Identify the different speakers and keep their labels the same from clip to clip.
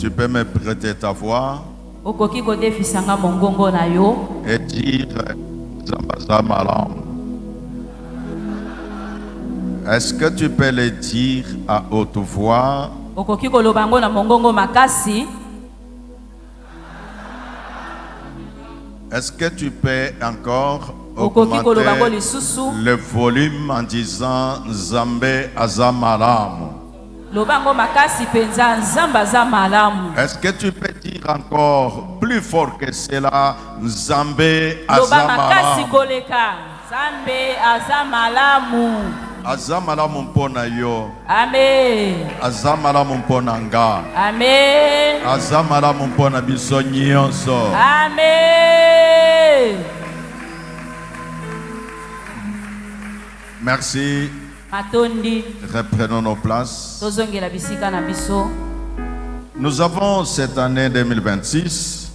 Speaker 1: Tu peux me prêter ta voix et dire Zambaza Malam. Est-ce que tu peux le dire à haute voix? Est-ce que tu peux encore augmenter le volume en disant Zambé Azamalam? Est-ce que tu peux dire encore plus fort que cela, Zambé Azamalam? Azamalamu mpona yo.
Speaker 2: Amen.
Speaker 1: Azamalamu mpona nga.
Speaker 2: Amen.
Speaker 1: Azamalamu mpona biso nyonso.
Speaker 2: Amen.
Speaker 1: Merci.
Speaker 2: Matondi.
Speaker 1: Reprenons nos places. Nous avons cette année 2026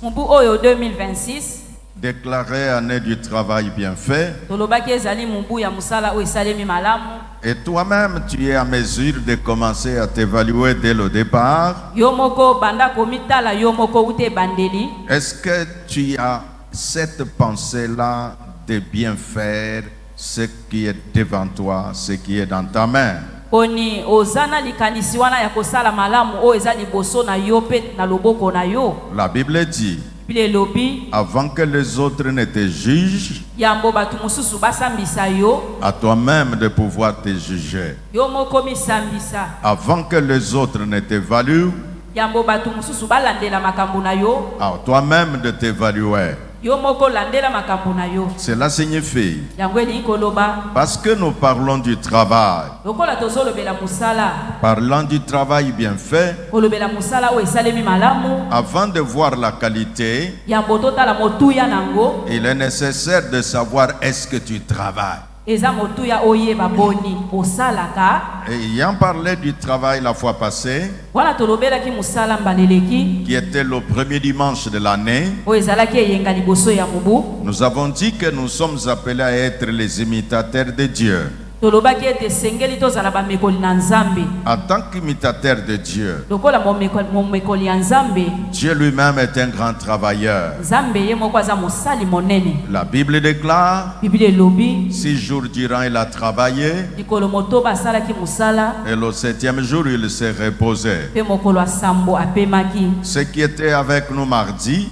Speaker 1: déclarée année du travail bien fait. Et toi-même, tu es à mesure de commencer à t'évaluer dès le départ. Est-ce que tu as cette pensée-là de bien faire ce qui est devant toi, ce qui est dans ta main? La Bible dit, avant que les autres ne te jugent, à toi-même de pouvoir te juger. Avant que les autres ne t'évaluent, à toi-même de t'évaluer. Cela signifie, parce que nous parlons du travail, parlant du travail bien fait, avant de voir la qualité, il est nécessaire de savoir est-ce que tu travailles. Et ayant parlé du travail la fois passée, qui était le premier dimanche de l'année, nous avons dit que nous sommes appelés à être les imitateurs de Dieu. En tant qu'imitateur de Dieu, Dieu lui-même est un grand travailleur. La Bible déclare, 6 jours durant il a travaillé, et le 7e jour il s'est reposé. Ce qui était avec nous mardi,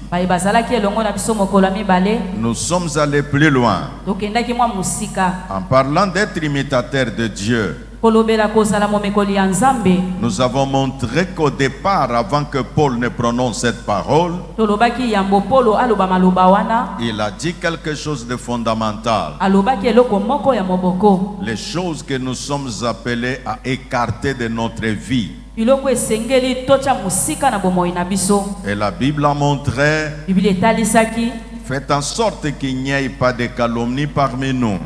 Speaker 1: nous sommes allés plus loin. En parlant d'être imitateur de Dieu, nous avons montré qu'au départ, avant que Paul ne prononce cette parole, il a dit quelque chose de fondamental. Les choses que nous sommes appelés à écarter de notre vie. Et la Bible a montré, faites en sorte qu'il n'y ait pas de calomnie parmi nous.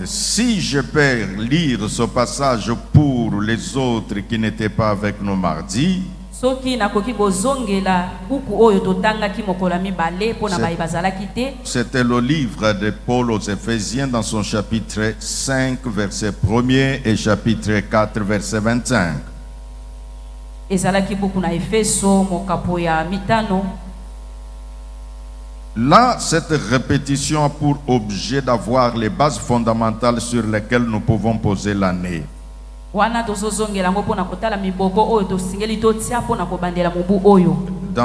Speaker 1: Si je peux lire ce passage pour les autres qui n'étaient pas avec nous mardi, c'était le livre de Paul aux Éphésiens dans son chapitre 5, verset 1er et chapitre 4, verset 25. Là, cette répétition a pour objet d'avoir les bases fondamentales sur lesquelles nous pouvons poser l'année. Dans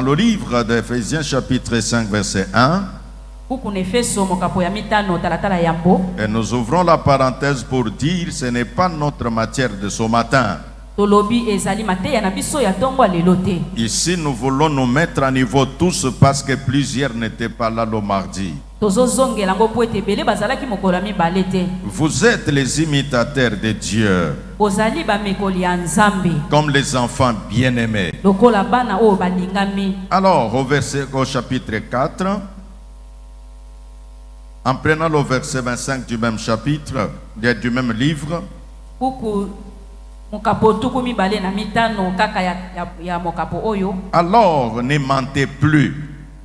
Speaker 1: le livre d'Éphésiens chapitre 5 verset 1, et nous ouvrons la parenthèse pour dire ce n'est pas notre matière de ce matin. Ici, nous voulons nous mettre à niveau tous parce que plusieurs n'étaient pas là le mardi. Vous êtes les imitateurs de Dieu, comme les enfants bien-aimés. Alors, au chapitre 4, en prenant le verset 25 du même chapitre, du même livre, alors ne mentez plus.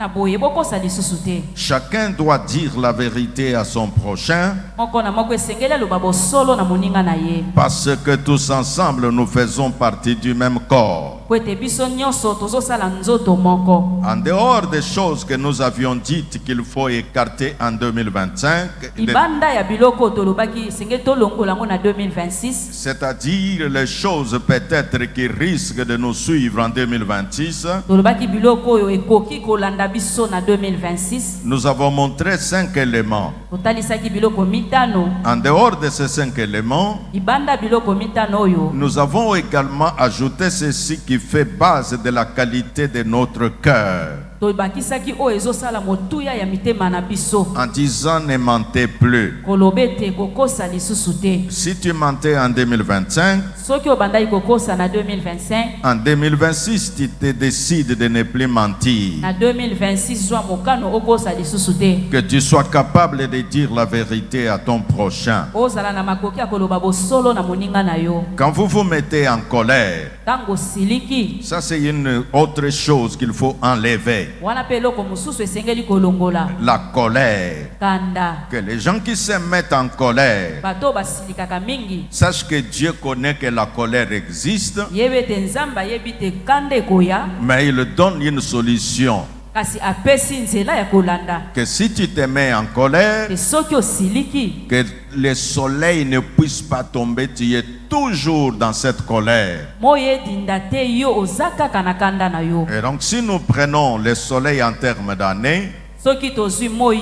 Speaker 2: na boye bokosa lisusu te.
Speaker 1: Chacun doit dire la vérité à son prochain,
Speaker 2: Moko na moko esengeli aloba bosolo na moninga na ye.
Speaker 1: parce que tous ensemble nous faisons partie du même corps.
Speaker 2: Po ete biso nyonso tozosala nzoto moko.
Speaker 1: En dehors des choses que nous avions dites qu'il faut écarter en 2025,
Speaker 2: Libanda ya biloko tolobaki esengeli tolongola yango na 2026.
Speaker 1: c'est-à-dire les choses peut-être qui risquent de nous suivre en 2026,
Speaker 2: Tolobaki biloko oyo ekoki kolanda biso na 2026.
Speaker 1: nous avons montré 5 éléments.
Speaker 2: Totalisaki biloko mitano.
Speaker 1: En dehors de ces 5 éléments,
Speaker 2: Libanda biloko mitano oyo.
Speaker 1: nous avons également ajouté ceci qui fait base de la qualité de notre cœur,
Speaker 2: Tobakisaki oyo ezosala motuya ya mitema na biso.
Speaker 1: en disant ne mentez plus.
Speaker 2: Kolobe te kokosa lisusu te.
Speaker 1: Si tu mentais en 2025,
Speaker 2: Soki obandaki kokosa na 2025,
Speaker 1: en 2026, tu te décides de ne plus mentir.
Speaker 2: na 2026 zwa mokano okosa lisusu te.
Speaker 1: Que tu sois capable de dire la vérité à ton prochain.
Speaker 2: Ozala na makoki ya koloba bosolo na moninga na yo.
Speaker 1: Quand vous vous mettez en colère,
Speaker 2: Tango siliki,
Speaker 1: ça c'est une autre chose qu'il faut enlever.
Speaker 2: wana pe eloko mosusu esengeli kolongola.
Speaker 1: La colère.
Speaker 2: Kanda.
Speaker 1: Que les gens qui se mettent en colère
Speaker 2: Bato basilikaka mingi.
Speaker 1: sachent que Dieu connaît que la colère existe,
Speaker 2: Yebe te nzamba yebi te kanda ekoya.
Speaker 1: mais il donne une solution.
Speaker 2: Kasi apesi nzela ya kolanda.
Speaker 1: Que si tu te mets en colère,
Speaker 2: Te soki osiliki,
Speaker 1: que le soleil ne puisse pas tomber, tu es toujours dans cette colère.
Speaker 2: moye dinda te yo ozaka kana kanda na yo.
Speaker 1: Et donc si nous prenons le soleil en termes d'années,
Speaker 2: Soki tozwi moi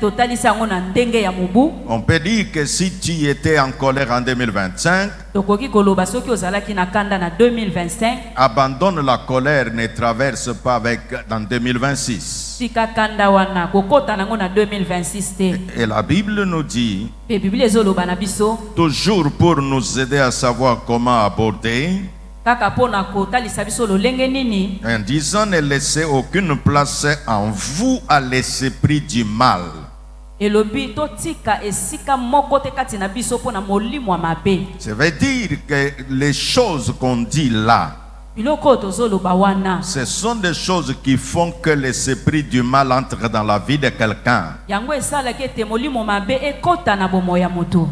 Speaker 2: totalisa yango na ndenge ya mobu,
Speaker 1: on peut dire que si tu étais en colère en 2025,
Speaker 2: tokoki koloba soki ozalaki na kanda na 2025,
Speaker 1: abandonne la colère, ne traverse pas avec dans 2026.
Speaker 2: tika kanda wana kokota nango na 2026 te.
Speaker 1: Et la Bible nous dit,
Speaker 2: Pe Biblia ezoloba na biso
Speaker 1: toujours pour nous aider à savoir comment aborder,
Speaker 2: kaka pona kotalisa biso lolenge nini,
Speaker 1: en disant ne laissez aucune place en vous à l'esprit du mal.
Speaker 2: elobi totika esika moko te kati na biso pona molimo ya mabe.
Speaker 1: Ça veut dire que les choses qu'on dit là,
Speaker 2: Biloko tozoloba wana
Speaker 1: ce sont des choses qui font que l'esprit du mal entre dans la vie de quelqu'un.
Speaker 2: yango esalaki ete molimo mabe ekota na bomoi ya moto.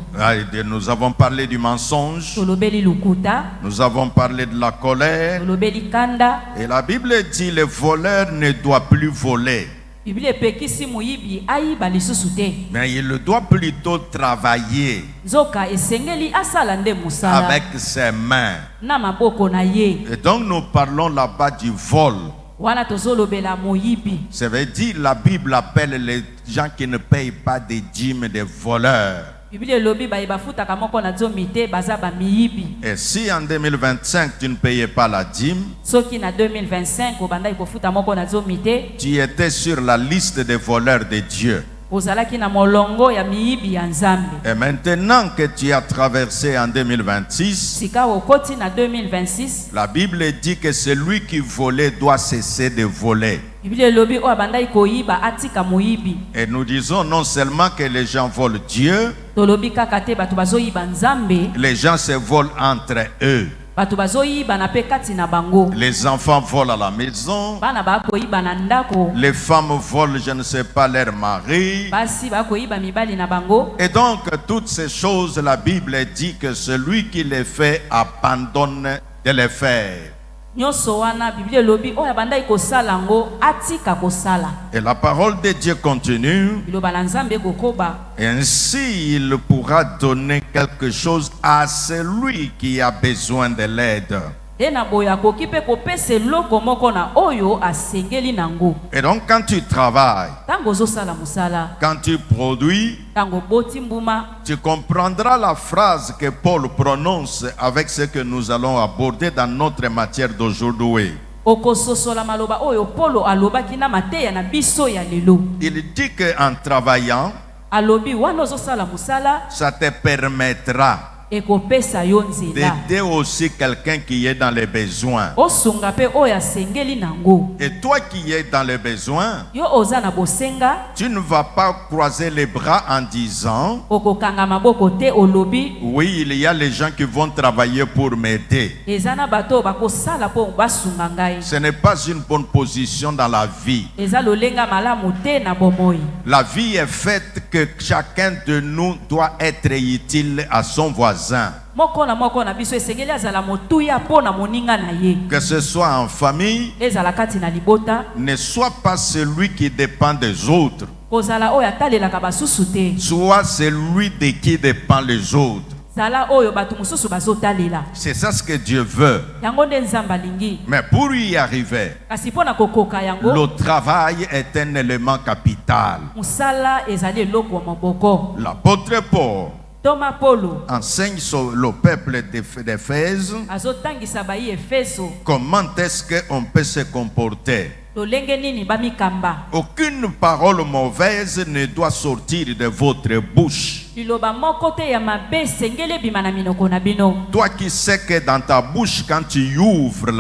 Speaker 1: Nous avons parlé du mensonge,
Speaker 2: Tolobeli lukuta,
Speaker 1: nous avons parlé de la colère,
Speaker 2: tolobeli kanda.
Speaker 1: et la Bible dit le voleur ne doit plus voler,
Speaker 2: Biblia epekisi moyibi ayiba lisusu te.
Speaker 1: mais il doit plutôt travailler
Speaker 2: Nzoka esengeli asala nde mosala
Speaker 1: avec ses mains.
Speaker 2: na maboko na ye.
Speaker 1: Et donc nous parlons là-bas du vol.
Speaker 2: Wana tozolobela moyibi.
Speaker 1: Ça veut dire la Bible appelle les gens qui ne payent pas des dîmes des voleurs.
Speaker 2: Biblia elobi bayeba futaka moko na zomi te baza ba miyibi.
Speaker 1: Et si en 2025 tu ne payais pas la dîme,
Speaker 2: Soki na 2025 obandaki kofuta moko na zomi te,
Speaker 1: tu étais sur la liste des voleurs de Dieu.
Speaker 2: ozalaki na molongo ya miyibi ya Nzambe.
Speaker 1: Et maintenant que tu as traversé en 2026,
Speaker 2: Sika okoti na 2026,
Speaker 1: la Bible dit que celui qui volait doit cesser de voler.
Speaker 2: Biblia elobi o abandaki koyiba atika moyibi.
Speaker 1: Et nous disons non seulement que les gens volent Dieu,
Speaker 2: Tolobi kaka te bato bazoyiba Nzambe,
Speaker 1: les gens se volent entre eux.
Speaker 2: bato bazoyiba na pe kati na bango.
Speaker 1: Les enfants volent à la maison,
Speaker 2: Bana bakoyiba na ndako,
Speaker 1: les femmes volent, je ne sais pas, leur mari.
Speaker 2: basi bakoyiba mibali na bango.
Speaker 1: Et donc, toutes ces choses, la Bible dit que celui qui les fait abandonne de les faire.
Speaker 2: Nyonso wana Biblia elobi oyo abandaki kosala yango atika kosala.
Speaker 1: Et la parole de Dieu continue.
Speaker 2: Biloba na Nzambe kokoba.
Speaker 1: Ainsi, il pourra donner quelque chose à celui qui a besoin de l'aide.
Speaker 2: Te na boya koki pe kopesa eloko moko na oyo asengeli nango.
Speaker 1: Et donc, quand tu travailles,
Speaker 2: Tango ozosala mosala,
Speaker 1: quand tu produis,
Speaker 2: tango boti mbuma,
Speaker 1: tu comprendras la phrase que Paul prononce avec ce que nous allons aborder dans notre matière d'aujourd'hui.
Speaker 2: okososola maloba oyo Polo alobaki na mateya na biso ya lelo.
Speaker 1: Il dit qu'en travaillant,
Speaker 2: Alobi wana ozosala mosala,
Speaker 1: ça te permettra
Speaker 2: ekopesa yo nzela
Speaker 1: d'aider aussi quelqu'un qui est dans les besoins.
Speaker 2: osunga pe oyo asengeli nango
Speaker 1: Et toi qui es dans les besoins,
Speaker 2: yo oza na bosenga
Speaker 1: tu ne vas pas croiser les bras en disant
Speaker 2: okokanga maboko te olobi
Speaker 1: oui, il y a les gens qui vont travailler pour m'aider.
Speaker 2: eza na bato bakosala mpo basunga ngai
Speaker 1: Ce n'est pas une bonne position dans la vie.
Speaker 2: eza lolenga malamu te na bomoi
Speaker 1: La vie est faite que chacun de nous doit être utile à son voisin.
Speaker 2: moko na biso esengeli azala motuya mpo na moninga na ye
Speaker 1: Que ce soit en famille,
Speaker 2: ezala kati na libota
Speaker 1: ne sois pas celui qui dépend des autres.
Speaker 2: kozala oyo atalelaka basusu te
Speaker 1: Sois celui de qui dépend les autres.
Speaker 2: zala oyo bato mosusu bazotalela
Speaker 1: C'est ça ce que Dieu veut.
Speaker 2: yango nde nzambe alingi
Speaker 1: Mais pour y arriver,
Speaker 2: kasi mpo na kokoka yango
Speaker 1: le travail est un élément capital.
Speaker 2: mosala ezali eloko ya maboko
Speaker 1: L'apôtre Paul
Speaker 2: toma polo
Speaker 1: enseigne sur le peuple d'Éphèse
Speaker 2: azotangisa bayi efeso
Speaker 1: comment est-ce qu'on peut se comporter.
Speaker 2: lolenge nini bamikamba
Speaker 1: Aucune parole mauvaise ne doit sortir de votre bouche.
Speaker 2: liloba moko te ya mabe esengeli ebima na minoko na bino
Speaker 1: Toi qui sais que dans ta bouche, quand tu ouvres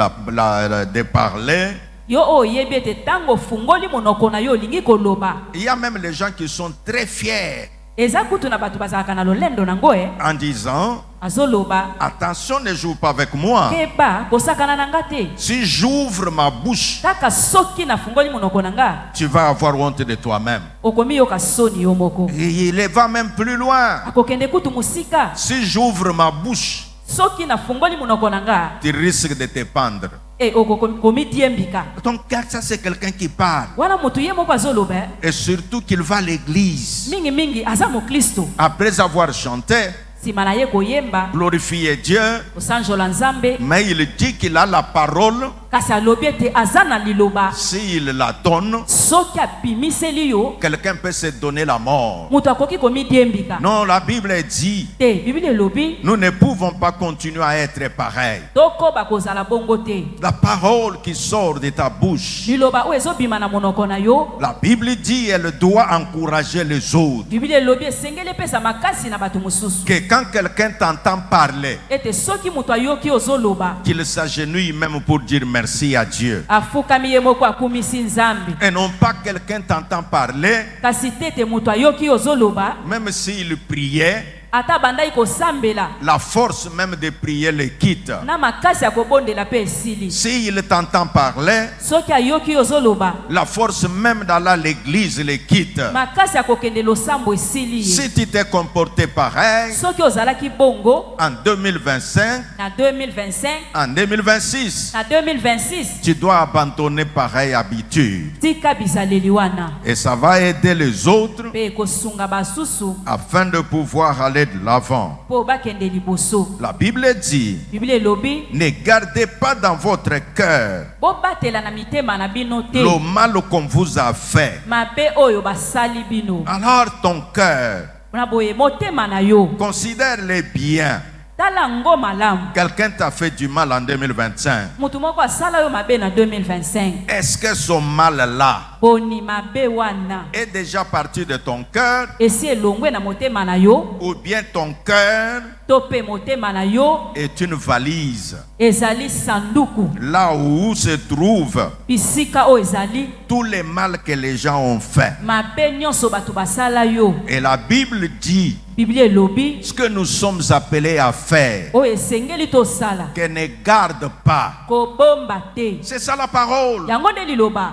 Speaker 1: de parler,
Speaker 2: yo oyo oyebi ete ntango ofungoli monoko na yo olingi koloba
Speaker 1: il y a même les gens qui sont très fiers
Speaker 2: eza kutu na bato bazalaka na lolendo nango
Speaker 1: en disant
Speaker 2: azoloba
Speaker 1: attention, ne joue pas avec moi.
Speaker 2: keba kosakana na nga te
Speaker 1: Si j'ouvre ma bouche,
Speaker 2: kaka soki nafungoli monoko na nga
Speaker 1: tu vas avoir honte de toi-même.
Speaker 2: okomi yoka soni yo moko
Speaker 1: Et il va même plus loin.
Speaker 2: akokende kutu mosika
Speaker 1: Si j'ouvre ma bouche,
Speaker 2: soki nafungoli monoko na nga
Speaker 1: tu risques de te pendre.
Speaker 2: okomidiembika
Speaker 1: Donc, ça, c'est quelqu'un qui parle.
Speaker 2: wana moto ye moko azoloba
Speaker 1: Et surtout qu'il va à l'église.
Speaker 2: mingi aza moklisto
Speaker 1: Après avoir chanté,
Speaker 2: nsima na ye koyemba
Speaker 1: glorifier Dieu,
Speaker 2: kosanjola nzambe
Speaker 1: mais il dit qu'il a la parole.
Speaker 2: kasi alobi ete aza na liloba
Speaker 1: S'il la donne,
Speaker 2: soki abimiseli yo
Speaker 1: quelqu'un peut se donner la mort.
Speaker 2: moto akoki komidiembika
Speaker 1: Non, la Bible dit,
Speaker 2: te biblia elobi
Speaker 1: nous ne pouvons pas continuer à être pareils.
Speaker 2: tokoba kozala bongo te
Speaker 1: La parole qui sort de ta bouche,
Speaker 2: liloba oyo ezobima na monoko na yo
Speaker 1: la Bible dit, elle doit encourager les autres.
Speaker 2: biblia elobi esengeli epesa makasi na bato mosusu
Speaker 1: Que quand quelqu'un t'entend parler,
Speaker 2: ete soki moto ayoki ozoloba
Speaker 1: qu'il s'agenouille même pour dire merci à Dieu.
Speaker 2: afukami ye moko akumisi nzambe
Speaker 1: Et non pas quelqu'un t'entend parler,
Speaker 2: kasi te ete moto ayoki ozoloba
Speaker 1: même s'il priait,
Speaker 2: ata bandai kosambela
Speaker 1: la force même de prier le quitte.
Speaker 2: na makasi ya kobondela mpe esili
Speaker 1: S'il t'entend parler,
Speaker 2: soki ayoki ozoloba
Speaker 1: la force même d'aller à l'église le quitte.
Speaker 2: makasi ya kokende losambo esili ye
Speaker 1: Si tu t'es comporté pareil,
Speaker 2: soki ozalaki bongo
Speaker 1: en 2025,
Speaker 2: na 2025
Speaker 1: en 2026,
Speaker 2: na 2026
Speaker 1: tu dois abandonner pareille habitude.
Speaker 2: tika bizaleli wana
Speaker 1: Et ça va aider les autres
Speaker 2: mpe ekosunga basusu
Speaker 1: afin de pouvoir aller de l'avant.
Speaker 2: mpo bakende liboso
Speaker 1: La Bible dit,
Speaker 2: biblia elobi
Speaker 1: ne gardez pas dans votre cœur
Speaker 2: bobatela na mitema na bino te
Speaker 1: le mal qu'on vous a fait.
Speaker 2: mabe oyo basali bino
Speaker 1: Alors ton cœur,
Speaker 2: na boye motema na yo
Speaker 1: considère-les bien.
Speaker 2: tala ngo malamu
Speaker 1: Quelqu'un t'a fait du mal en 2025.
Speaker 2: motu moko asala yo mabe na 2025
Speaker 1: Est-ce que ce mal-là
Speaker 2: boni mabe wana
Speaker 1: est déjà parti de ton cœur
Speaker 2: esi elongwe na motema na yo
Speaker 1: ou bien ton cœur
Speaker 2: to mpe motema na yo
Speaker 1: est une valise
Speaker 2: ezali sanduku
Speaker 1: là où se trouve
Speaker 2: bisika oyo ezali
Speaker 1: tous les mal que les gens ont fait.
Speaker 2: mabe nyonso bato basala yo
Speaker 1: Et la Bible dit
Speaker 2: biblia elobi
Speaker 1: ce que nous sommes appelés à faire,
Speaker 2: oyo esengeli tosala
Speaker 1: que ne garde pas.
Speaker 2: kobomba te
Speaker 1: C'est ça la parole.
Speaker 2: yango nde liloba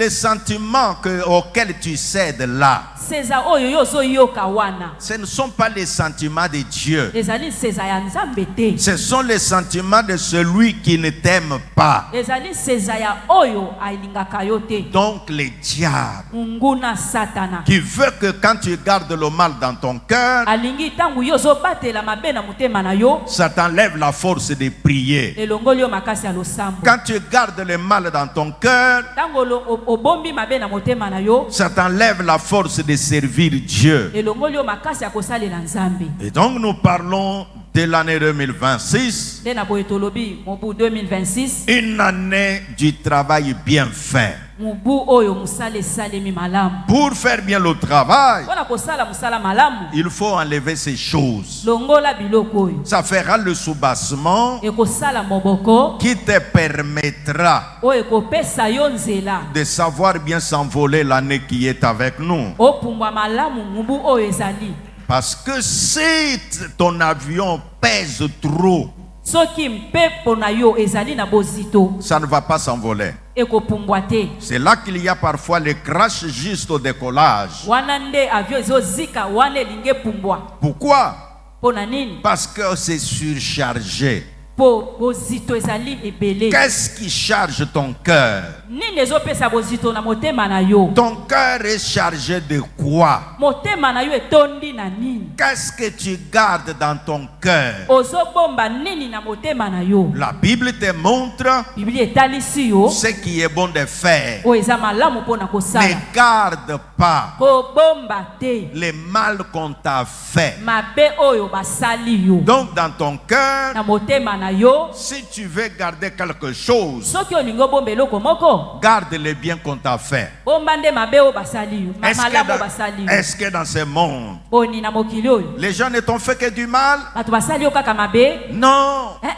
Speaker 1: Les sentiments auxquels tu cèdes là,
Speaker 2: seza oyo yo ozoyoka wana
Speaker 1: ce ne sont pas les sentiments de Dieu.
Speaker 2: ezali seza ya nzambe te
Speaker 1: Ce sont les sentiments de celui qui ne t'aime pas.
Speaker 2: ezali seza ya oyo alingaka yo te
Speaker 1: Donc le diable
Speaker 2: nguna satana
Speaker 1: qui veut que quand tu gardes le mal dans ton cœur,
Speaker 2: alingi ntango yo ozobatela mabe na motema na yo
Speaker 1: ça t'enlève la force de prier.
Speaker 2: elongoli yo makasi ya losambo
Speaker 1: Quand tu gardes le mal dans ton cœur,
Speaker 2: ntango obombi mabe na motema na yo
Speaker 1: ça t'enlève la force de servir Dieu.
Speaker 2: elongoli yo makasi ya kosalela nzambe
Speaker 1: Et donc nous parlons de l'année 2026,
Speaker 2: nde na boye tolobi mobu 2026
Speaker 1: une année du travail bien fait.
Speaker 2: mubu oyo musala esalemi malamu.
Speaker 1: Pour faire bien le travail,
Speaker 2: Mpona kosala musala malamu
Speaker 1: il faut enlever ces choses.
Speaker 2: longola biloko oyo
Speaker 1: Ça fera le soubassement
Speaker 2: ekosala moboko
Speaker 1: qui te permettra
Speaker 2: oyo ekopesa yo nzela
Speaker 1: de savoir bien s'envoler l'année qui est avec nous.
Speaker 2: opumbwa malamu mubu oyo ezali.
Speaker 1: Parce que si ton avion pèse trop,
Speaker 2: soki mpepo na yo ezali na bozito
Speaker 1: ça ne va pas s'envoler.
Speaker 2: ekopumbwa te.
Speaker 1: C'est là qu'il y a parfois les crashs juste au décollage.
Speaker 2: Wana nde avion ezozika wana elingi epumbwa.
Speaker 1: Pourquoi?
Speaker 2: Mpona nini?
Speaker 1: Parce que c'est surchargé.
Speaker 2: Po bozito ezali ebele.
Speaker 1: Qu'est-ce qui charge ton cœur?
Speaker 2: Nini ezopesa bozito na motema na yo?
Speaker 1: Ton cœur est chargé de quoi?
Speaker 2: Motema na yo etondi na nini?
Speaker 1: Qu'est-ce que tu gardes dans ton cœur?
Speaker 2: Ozobomba nini na motema na yo?
Speaker 1: La Bible te montre
Speaker 2: Biblia etalisi yo
Speaker 1: ce qui est bon de faire.
Speaker 2: oyo eza malamu mpona
Speaker 1: Ne
Speaker 2: kosala.
Speaker 1: garde pas
Speaker 2: Kobomba te
Speaker 1: le mal qu'on t'a fait.
Speaker 2: mabe oyo basali yo.
Speaker 1: Donc dans ton cœur,
Speaker 2: Na motema na yo
Speaker 1: si tu veux garder quelque chose,
Speaker 2: soki olingi obomba eloko moko
Speaker 1: garde le bien qu'on t'a fait.
Speaker 2: bomba nde mabe oyo basali yo malamu oyo basali yo.
Speaker 1: Est-ce que dans ce monde,
Speaker 2: Boni na mokili oyo
Speaker 1: les gens ne t'ont fait que du mal?
Speaker 2: bato basali yo kaka mabe?
Speaker 1: Non.
Speaker 2: Eh.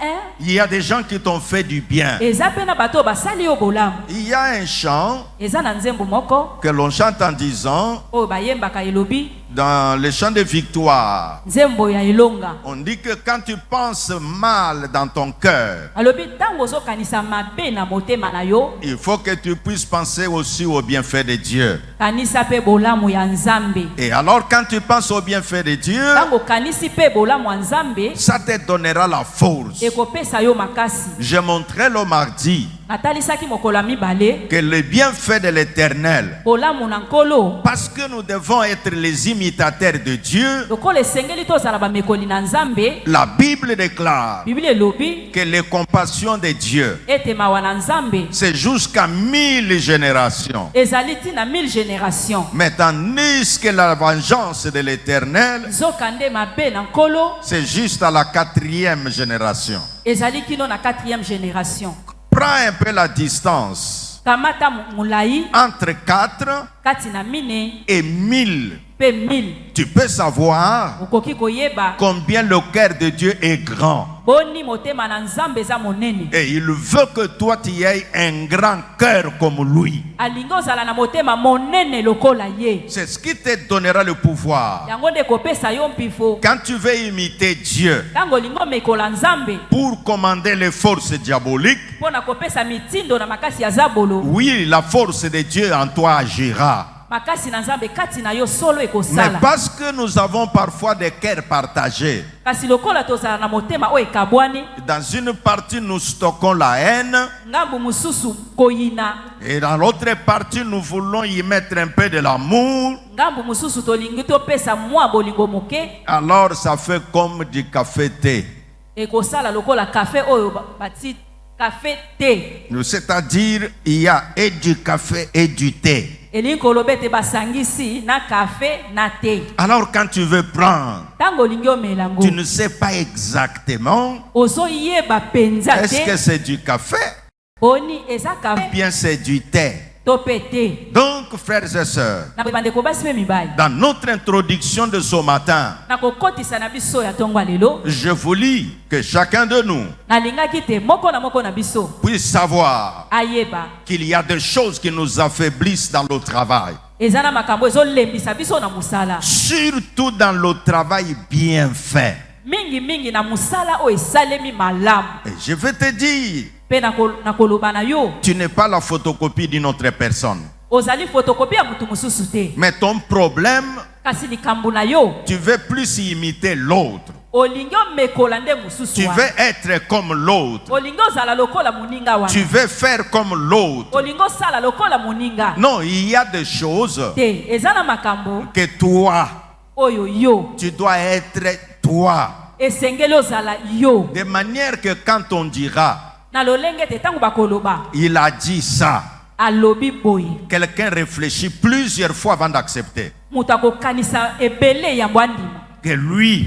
Speaker 1: Il y a des gens qui t'ont fait du bien.
Speaker 2: Eza mpe na bato oyo basali yo bolamu.
Speaker 1: Il y a un chant
Speaker 2: Eza na nzembo moko
Speaker 1: que l'on chante en disant,
Speaker 2: oyo bayembaka elobi
Speaker 1: dans les chants de victoire,
Speaker 2: nzembo ya elonga.
Speaker 1: on dit que quand tu penses mal dans ton cœur,
Speaker 2: Alobi ntango ozokanisa mabe na motema na yo
Speaker 1: il faut que tu puisses penser aussi au bienfait de Dieu.
Speaker 2: kanisa mpe bolamu ya nzambe.
Speaker 1: Et alors quand tu penses au bienfait de Dieu,
Speaker 2: Ntango kanisi mpe bolamu ya nzambe
Speaker 1: ça te donnera la force.
Speaker 2: ekopesa yo makasi.
Speaker 1: Je montrais le mardi
Speaker 2: Natalisaki mokolo ya mibale
Speaker 1: que le bienfait de l'Éternel,
Speaker 2: bolamu na nkolo
Speaker 1: parce que nous devons être les imitateurs de Dieu,
Speaker 2: lokola esengeli tozala bamekoli na nzambe.
Speaker 1: la Bible déclare
Speaker 2: Biblia elobi
Speaker 1: que les compassions de Dieu,
Speaker 2: ete mawa na nzambe
Speaker 1: c'est jusqu'à 1000 générations.
Speaker 2: ezali ntina 1000 générations.
Speaker 1: Mais tandis que la vengeance de l'Éternel,
Speaker 2: nzoka nde mabe na nkolo
Speaker 1: c'est juste à la 4e génération.
Speaker 2: ezali kino na 4e génération.
Speaker 1: Prends un peu la distance
Speaker 2: kamata mulai
Speaker 1: entre 4
Speaker 2: kati na mine
Speaker 1: et 1000.
Speaker 2: mpe 1000.
Speaker 1: Tu peux savoir
Speaker 2: okoki koyeba
Speaker 1: combien le cœur de Dieu est grand.
Speaker 2: boni motema na nzambe eza monene.
Speaker 1: Et il veut que toi tu aies un grand cœur comme lui.
Speaker 2: alingi ozala na motema monene lokola ye.
Speaker 1: C'est ce qui te donnera le pouvoir.
Speaker 2: yango nde kopesa yo mpifo.
Speaker 1: Quand tu veux imiter Dieu
Speaker 2: ntango olingi omekola nzambe
Speaker 1: pour commander les forces diaboliques,
Speaker 2: mpo na kopesa mitindo na makasi ya zabolo,
Speaker 1: oui, la force de Dieu en toi agira.
Speaker 2: makasi na nzambe kati na yo solo
Speaker 1: Mais
Speaker 2: ekosala.
Speaker 1: parce que nous avons parfois des cœurs partagés,
Speaker 2: kasi lokola tozala na motema oyo ekabwani,
Speaker 1: dans une partie nous stockons la haine
Speaker 2: ngambu mosusu koyina,
Speaker 1: et dans l'autre partie nous voulons y mettre un peu de l'amour.
Speaker 2: ngambu mosusu tolingi topesa mwa bolingo moke.
Speaker 1: Alors ça fait comme du café-thé.
Speaker 2: ekosala lokola kafe oyo bati kafe te.
Speaker 1: C'est-à-dire, il y a et du café et du thé.
Speaker 2: elingi koloba ete basangisi na kafe na te.
Speaker 1: Alors quand tu veux prendre,
Speaker 2: ntango olingi omela ngo
Speaker 1: tu ne sais pas exactement
Speaker 2: ozoyeba penza
Speaker 1: est-ce que
Speaker 2: te
Speaker 1: c'est du café
Speaker 2: boni eza kafe
Speaker 1: ou bien c'est du thé.
Speaker 2: to mpe te.
Speaker 1: Donc, frères et sœurs,
Speaker 2: na bandeko basi mpe mibali,
Speaker 1: dans notre introduction de ce matin,
Speaker 2: na kokotisa na biso ya ntongo ya lelo,
Speaker 1: je voulais que chacun de nous
Speaker 2: nalingaki te moko na moko na biso
Speaker 1: puisse savoir
Speaker 2: ayeba
Speaker 1: qu'il y a des choses qui nous affaiblissent dans le travail.
Speaker 2: eza na makambo ezolembisa biso na mosala,
Speaker 1: Surtout dans le travail bien fait.
Speaker 2: mingi na mosala oyo esalemi malamu.
Speaker 1: Et je vais te dire,
Speaker 2: mpe na koloba na yo
Speaker 1: tu n'es pas la photocopie d'une autre personne.
Speaker 2: ozali fotokopi ya mutu mosusu te.
Speaker 1: Mais ton problème,
Speaker 2: kasi likambo na yo
Speaker 1: tu veux plus imiter l'autre.
Speaker 2: olingi omekola nde mosusu
Speaker 1: Tu
Speaker 2: wana.
Speaker 1: veux être comme l'autre.
Speaker 2: olingi ozala lokola moninga wana.
Speaker 1: Tu veux faire comme l'autre.
Speaker 2: olingi osala lokola moninga
Speaker 1: Non, il y a des choses
Speaker 2: te. eza na makambo
Speaker 1: que toi,
Speaker 2: oyo yo
Speaker 1: tu dois être toi.
Speaker 2: esengeli ozala yo.
Speaker 1: De manière que quand on dira,
Speaker 2: na lolenge te ntango bakoloba
Speaker 1: il a dit ça,
Speaker 2: alobi boye,
Speaker 1: quelqu'un réfléchit plusieurs fois avant d'accepter
Speaker 2: moto akokanisa ebele yambo andima
Speaker 1: que lui,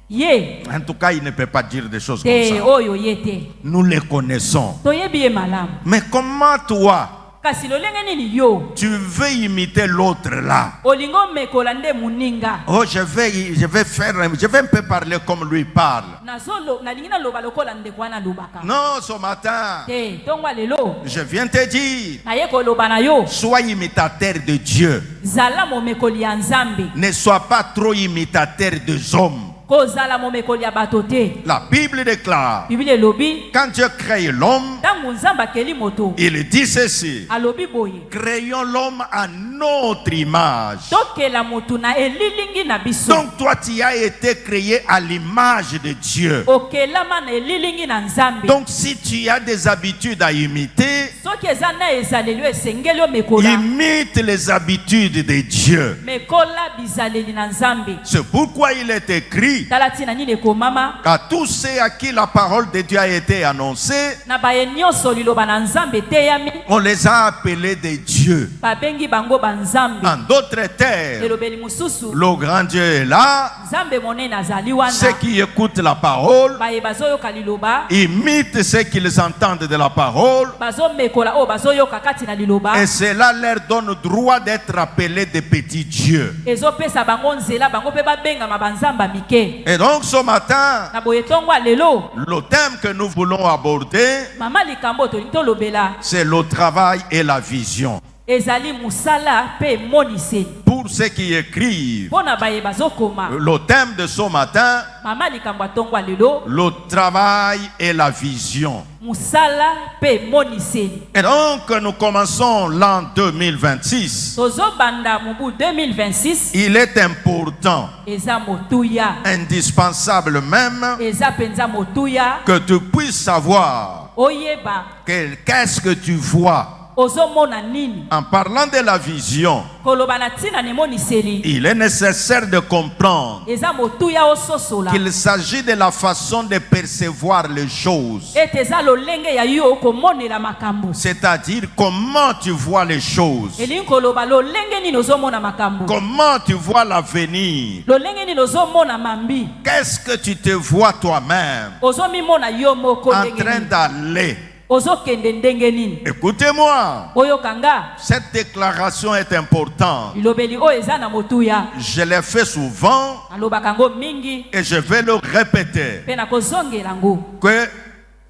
Speaker 2: Ye.
Speaker 1: En tout cas, il ne peut pas dire des choses comme
Speaker 2: Te
Speaker 1: ça.
Speaker 2: oyo ye te.
Speaker 1: Nous les connaissons.
Speaker 2: Toyebi ye malamu.
Speaker 1: Mais comment toi,
Speaker 2: Kasi lolenge nini yo?
Speaker 1: tu veux imiter l'autre là?
Speaker 2: Olingo mekola nde muninga.
Speaker 1: Oh, je vais un peu parler comme lui parle.
Speaker 2: Nazolo nalingi na loba lokola ndeko wana lobaka.
Speaker 1: Non, ce matin,
Speaker 2: Te tongwa lelo.
Speaker 1: je viens te dire,
Speaker 2: Na ye koloba na yo.
Speaker 1: sois imitateur de Dieu.
Speaker 2: Zala momekoli ya Nzambe.
Speaker 1: Ne sois pas trop imitateur des hommes.
Speaker 2: Ko zala momekoli ya bato te.
Speaker 1: La Bible déclare,
Speaker 2: Biblia lobi.
Speaker 1: quand Dieu crée l'homme,
Speaker 2: Tangu Nzambe akeli moto.
Speaker 1: il dit ceci:
Speaker 2: Alobi boye.
Speaker 1: créons l'homme à notre image.
Speaker 2: Tokela moto na elilingi na biso.
Speaker 1: Donc toi, tu as été créé à l'image de Dieu.
Speaker 2: Okelama na elilingi na Nzambe.
Speaker 1: Donc si tu as des habitudes à imiter,
Speaker 2: Soki eza na ezaleli oyo esengeli yo mekola.
Speaker 1: imite les habitudes de Dieu.
Speaker 2: Mekola bizaleli na Nzambe.
Speaker 1: C'est pourquoi il est écrit
Speaker 2: Tala tina nini ekomama.
Speaker 1: à tous ceux à qui la parole de Dieu a été annoncée,
Speaker 2: Na baye nyonso liloba na Nzambe eteyami.
Speaker 1: on les a appelés des dieux.
Speaker 2: Babengi bango banzambe.
Speaker 1: En d'autres termes,
Speaker 2: Elobeli mususu.
Speaker 1: le grand Dieu est là.
Speaker 2: Nzambe monene azali wana.
Speaker 1: Ceux qui écoutent la parole
Speaker 2: Baye bazoyoka liloba.
Speaker 1: imitent ce qu'ils entendent de la parole,
Speaker 2: Bazomekola oyo bazoyoka kati na liloba.
Speaker 1: et cela leur donne droit d'être appelés des petits dieux.
Speaker 2: Ezopesa bango nzela bango pe babengama banzamba mike.
Speaker 1: Et donc ce matin,
Speaker 2: Na boye tongwa lelo.
Speaker 1: le thème que nous voulons aborder,
Speaker 2: Mama likambo tolingi tolobela.
Speaker 1: c'est le travail et la vision.
Speaker 2: Ezali musala pe moniseli.
Speaker 1: Pour ceux qui écrivent,
Speaker 2: Bona baye bazokoma.
Speaker 1: le thème de ce matin,
Speaker 2: Mama likambo tongwa lelo.
Speaker 1: le travail et la vision.
Speaker 2: Musala pe moniseli.
Speaker 1: Et donc nous commençons l'an 2026.
Speaker 2: Tozobanda mubu 2026.
Speaker 1: Il est important,
Speaker 2: Eza motuya.
Speaker 1: indispensable même,
Speaker 2: Eza penza motuya.
Speaker 1: que tu puisses savoir
Speaker 2: Oyeba.
Speaker 1: qu'est-ce que tu vois.
Speaker 2: Ozomona nini.
Speaker 1: En parlant de la vision,
Speaker 2: Koloba na tina ne moniseli.
Speaker 1: il est nécessaire de comprendre
Speaker 2: Eza motuya ososola.
Speaker 1: qu'il s'agit de la façon de percevoir les choses.
Speaker 2: Ete eza lolenge ya yo komonela makambo.
Speaker 1: C'est-à-dire comment tu vois les choses,
Speaker 2: Elingi koloba lolenge nini ozomona makambo.
Speaker 1: comment tu vois l'avenir,
Speaker 2: Lolenge nini ozomona mambi.
Speaker 1: qu'est-ce que tu te vois toi-même
Speaker 2: Ozomimona yo moko
Speaker 1: en
Speaker 2: ndenge
Speaker 1: train
Speaker 2: nini.
Speaker 1: d'aller.
Speaker 2: Ozokende ndenge nini.
Speaker 1: Écoutez-moi,
Speaker 2: Oyokanga.
Speaker 1: cette déclaration est importante.
Speaker 2: Ilobeli oyo eza na motuya.
Speaker 1: Je l'ai fait souvent
Speaker 2: Alobaka ngo mingi.
Speaker 1: et je vais le répéter,
Speaker 2: Pe na kozongela ngo.
Speaker 1: que